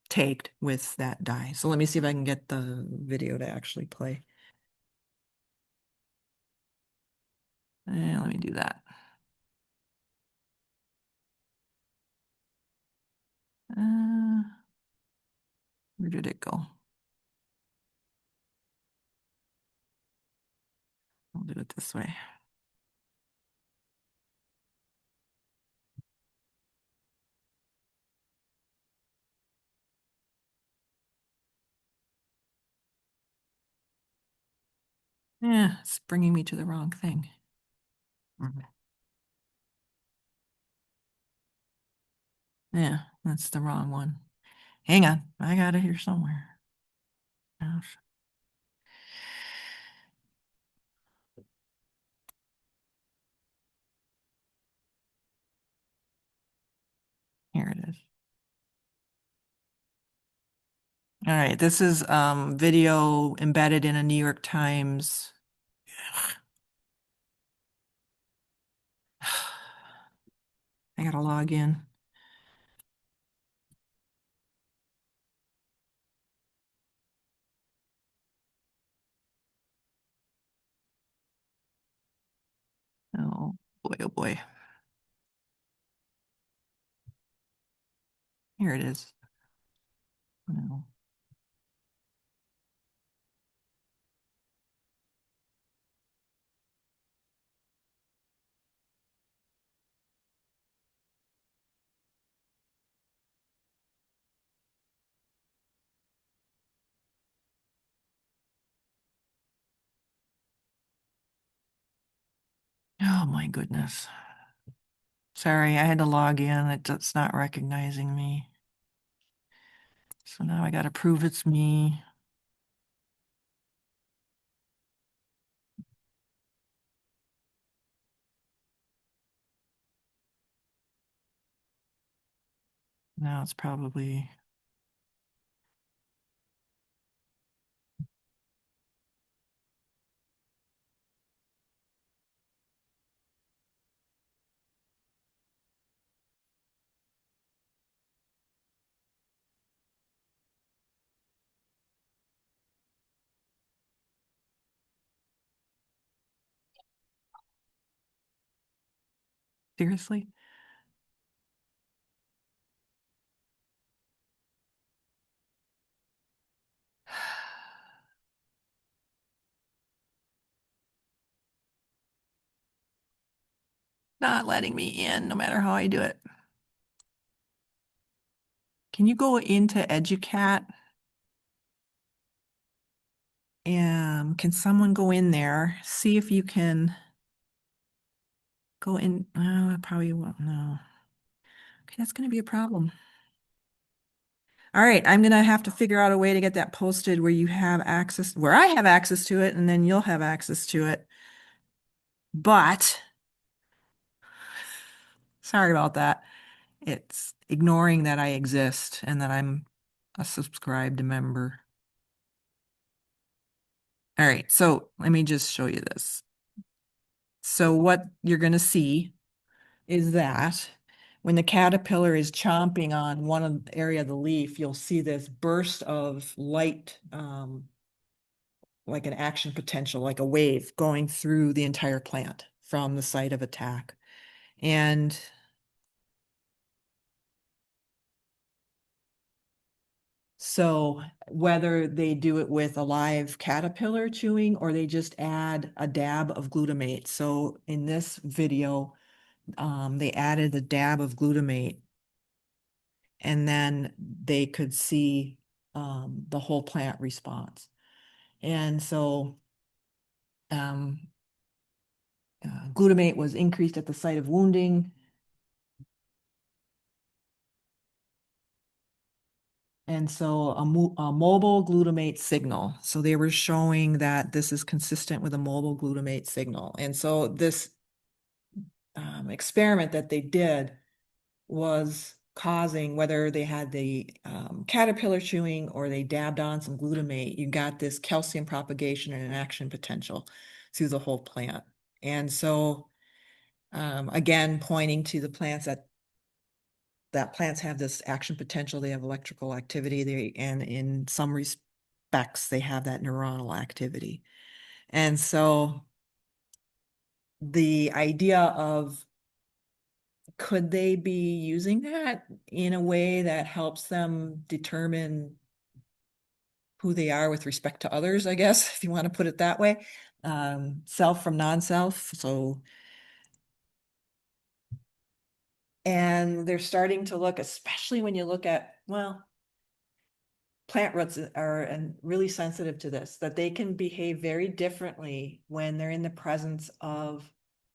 S1: tagged with that dye. So let me see if I can get the video to actually play. And let me do that. Where did it go? do it this way. Yeah, it's bringing me to the wrong thing. Mhm. Yeah, that's the wrong one. Hang on, I got it here somewhere. Oh, here it is. All right, this is video embedded in a New York Times. I gotta log in. Oh boy, oh boy. Here it is. No. Oh my goodness. Sorry, I had to log in. It's not recognizing me. So now I gotta prove it's me. Now it's probably. Seriously? Not letting me in no matter how I do it. Can you go into EduCat? And can someone go in there, see if you can go in? I probably won't. No. Okay, that's going to be a problem. All right, I'm going to have to figure out a way to get that posted where you have access, where I have access to it, and then you'll have access to it. But sorry about that. It's ignoring that I exist and that I'm a subscribed member. All right, so let me just show you this. So what you're going to see is that when the caterpillar is chomping on one area of the leaf, you'll see this burst of light, like an action potential, like a wave going through the entire plant from the site of attack. And so whether they do it with a live caterpillar chewing or they just add a dab of glutamate. So in this video, they added a dab of glutamate and then they could see the whole plant response. And so glutamate was increased at the site of wounding. And so a mobile glutamate signal. So they were showing that this is consistent with a mobile glutamate signal. And so this experiment that they did was causing, whether they had the caterpillar chewing or they dabbed on some glutamate, you got this calcium propagation and an action potential through the whole plant. And so again, pointing to the plants that plants have this action potential, they have electrical activity, and in some respects, they have that neuronal activity. And so the idea of could they be using that in a way that helps them determine who they are with respect to others, I guess, if you want to put it that way. self from non-self. And they're starting to look, especially when you look at, well, plant roots are and really sensitive to this, that they can behave very differently when they're in the presence of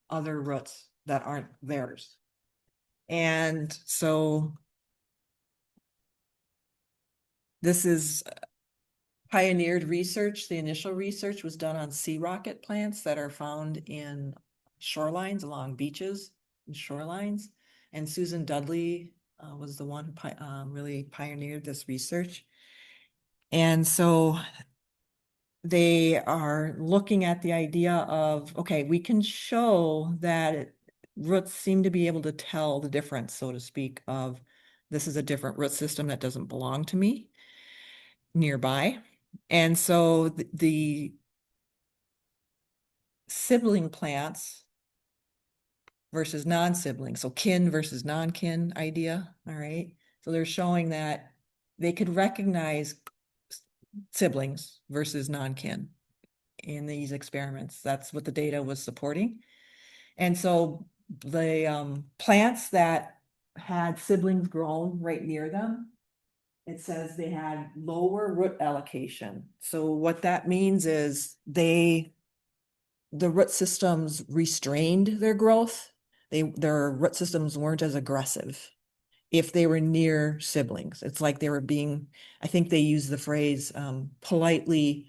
S1: other roots that aren't theirs. And so this is pioneered research. The initial research was done on sea rocket plants that are found in shorelines along beaches and shorelines. And Susan Dudley was the one who really pioneered this research. And so they are looking at the idea of, okay, we can show that roots seem to be able to tell the difference, so to speak, of this is a different root system that doesn't belong to me nearby. And so the sibling plants versus non-sibling, so kin versus non-kin idea, all right? So they're showing that they could recognize siblings versus non-kin in these experiments. That's what the data was supporting. And so the plants that had siblings grown right near them, it says they had lower root allocation. So what that means is the root systems restrained their growth. Their root systems weren't as aggressive if they were near siblings. It's like they were being, I think they use the phrase politely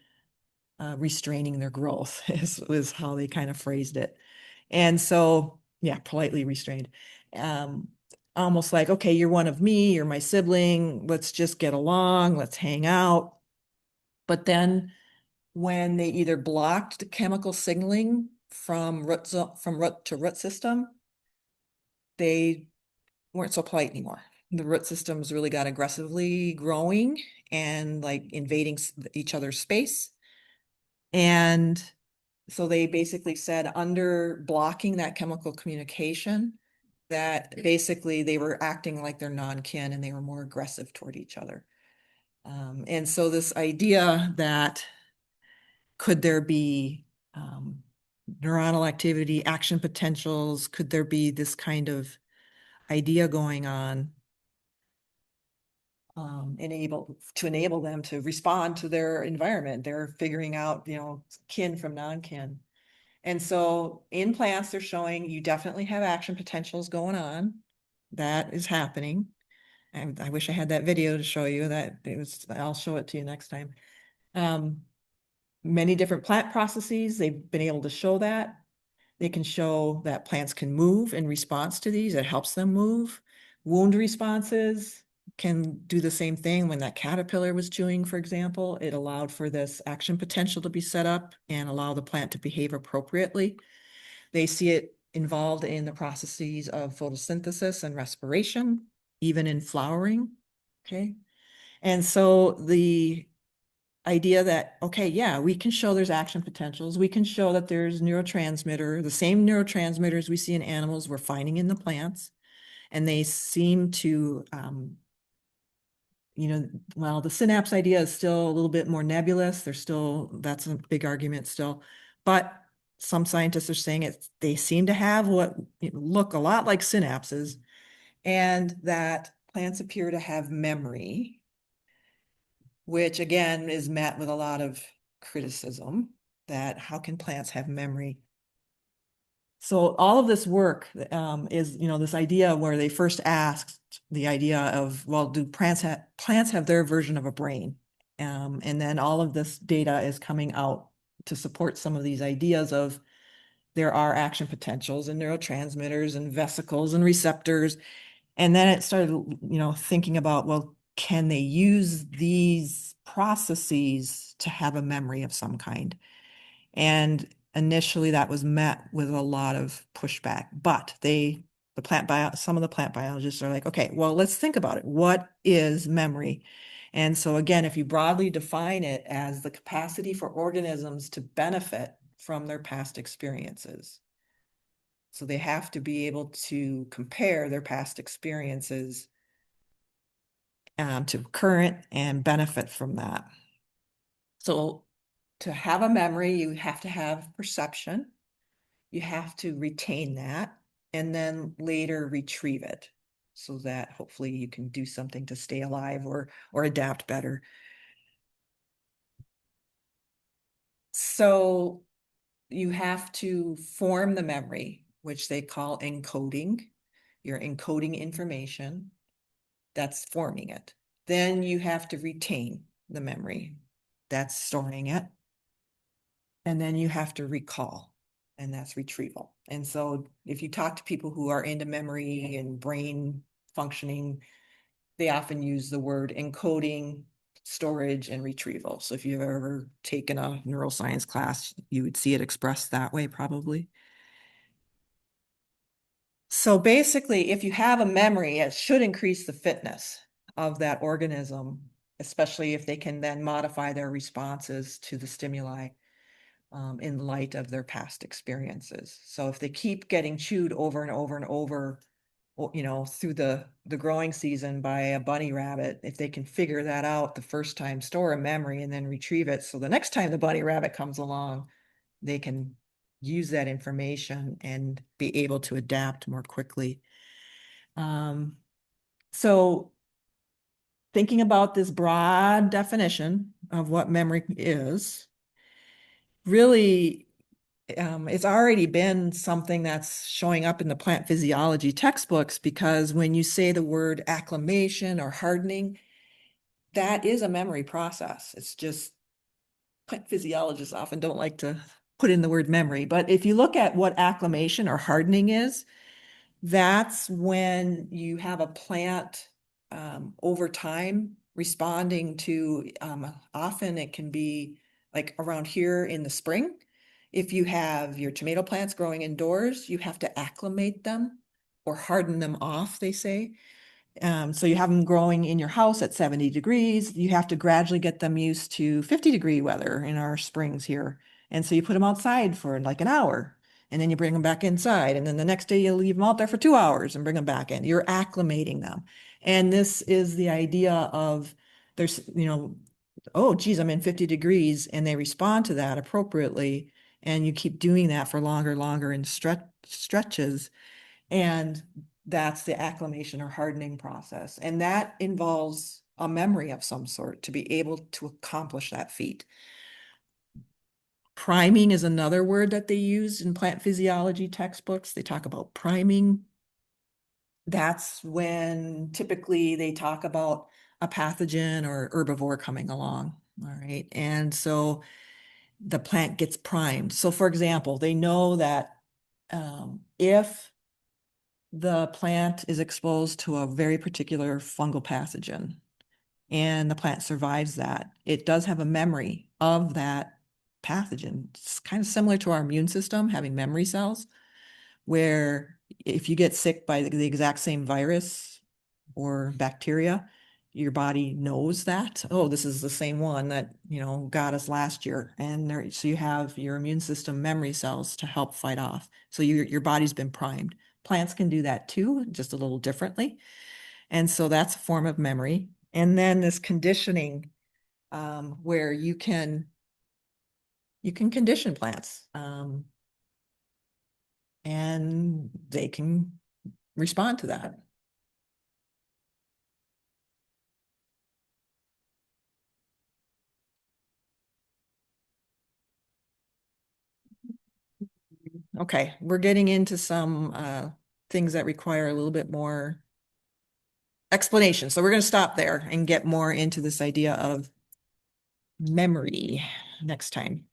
S1: restraining their growth is how they kind of phrased it. And so, yeah, politely restrained. Um, Almost like, okay, you're one of me, you're my sibling, let's just get along, let's hang out. But then when they either blocked the chemical signaling from root to root system, they weren't so polite anymore. The root systems really got aggressively growing and like invading each other's space. And so they basically said under blocking that chemical communication, that basically they were acting like they're non-kin and they were more aggressive toward each other. And so this idea that could there be neuronal activity, action potentials, could there be this kind of idea going on enable them to respond to their environment. They're figuring out, kin from non-kin. And so in plants, they're showing you definitely have action potentials going on. That is happening. And I wish I had that video to show you that. I'll show it to you next time. Many different plant processes, they've been able to show that. They can show that plants can move in response to these. It helps them move. Wound responses can do the same thing. When that caterpillar was chewing, for example, it allowed for this action potential to be set up and allow the plant to behave appropriately. They see it involved in the processes of photosynthesis and respiration, even in flowering. Okay. And so the idea that, okay, yeah, we can show there's action potentials. We can show that there's the same neurotransmitters we see in animals, we're finding in the plants. And they seem to, well, the synapse idea is still a little bit more nebulous. That's a big argument still. But some scientists are saying they seem to have what look a lot like synapses, and that plants appear to have memory, which again is met with a lot of criticism that how can plants have memory? So all of this work is, this idea where they first asked the idea of, well, do plants have their version of a brain? And then all of this data is coming out to support some of these ideas of there are action potentials and neurotransmitters and vesicles and receptors. And then it started, thinking about, well, can they use these processes to have a memory of some kind? And initially that was met with a lot of pushback, but some of the plant biologists are like, okay, well, let's think about it. What is memory? And so again, if you broadly define it as the capacity for organisms to benefit from their past experiences. So they have to be able to compare their past experiences to current and benefit from that. So to have a memory, you have to have perception. You have to retain that and then later retrieve it so that hopefully you can do something to stay alive or adapt better. So you have to form the memory, which they call encoding. You're encoding information. That's forming it. Then you have to retain the memory. That's storing it. And then you have to recall, and that's retrieval. And so if you talk to people who are into memory and brain functioning, they often use the word encoding, storage, and retrieval. So if you've ever taken a neuroscience class, you would see it expressed that way probably. So basically, if you have a memory, it should increase the fitness of that organism, especially if they can then modify their responses to the stimuli in light of their past experiences. So if they keep getting chewed over and over and over, you know, through the growing season by a bunny rabbit, if they can figure that out the first time, store a memory, and then retrieve it, so the next time the bunny rabbit comes along, they can use that information and be able to adapt more quickly. So thinking about this broad definition of what memory is, really, it's already been something that's showing up in the plant physiology textbooks, because when you say the word acclimation or hardening, that is a memory process. It's just plant physiologists often don't like to put in the word memory. But if you look at what acclimation or hardening is, that's when you have a plant over time responding to, often it can be like around here in the spring. If you have your tomato plants growing indoors, you have to acclimate them or harden them off, they say. So you have them growing in your house at 70 degrees. You have to gradually get them used to 50-degree weather in our springs here. And so you put them outside for like an hour, and then you bring them back inside. And then the next day you leave them out there for 2 hours and bring them back in. You're acclimating them. And this is the idea of there's, you know, oh, geez, I'm in 50 degrees, and they respond to that appropriately. And you keep doing that for longer and stretches. And that's the acclimation or hardening process. And that involves a memory of some sort to be able to accomplish that feat. Priming is another word that they use in plant physiology textbooks. They talk about priming. That's when typically they talk about a pathogen or herbivore coming along. All right. And so the plant gets primed. So for example, they know that if the plant is exposed to a very particular fungal pathogen and the plant survives that, it does have a memory of that pathogen. It's kind of similar to our immune system having memory cells, where if you get sick by the exact same virus or bacteria, your body knows that, oh, this is the same one that, you know, got us last year. And there, so you have your immune system memory cells to help fight off. So your body's been primed. Plants can do that too, just a little differently. And so that's a form of memory. And then this conditioning, where you can condition plants, and they can respond to that. Okay, we're getting into some things that require a little bit more explanation. So we're going to stop there and get more into this idea of memory next time.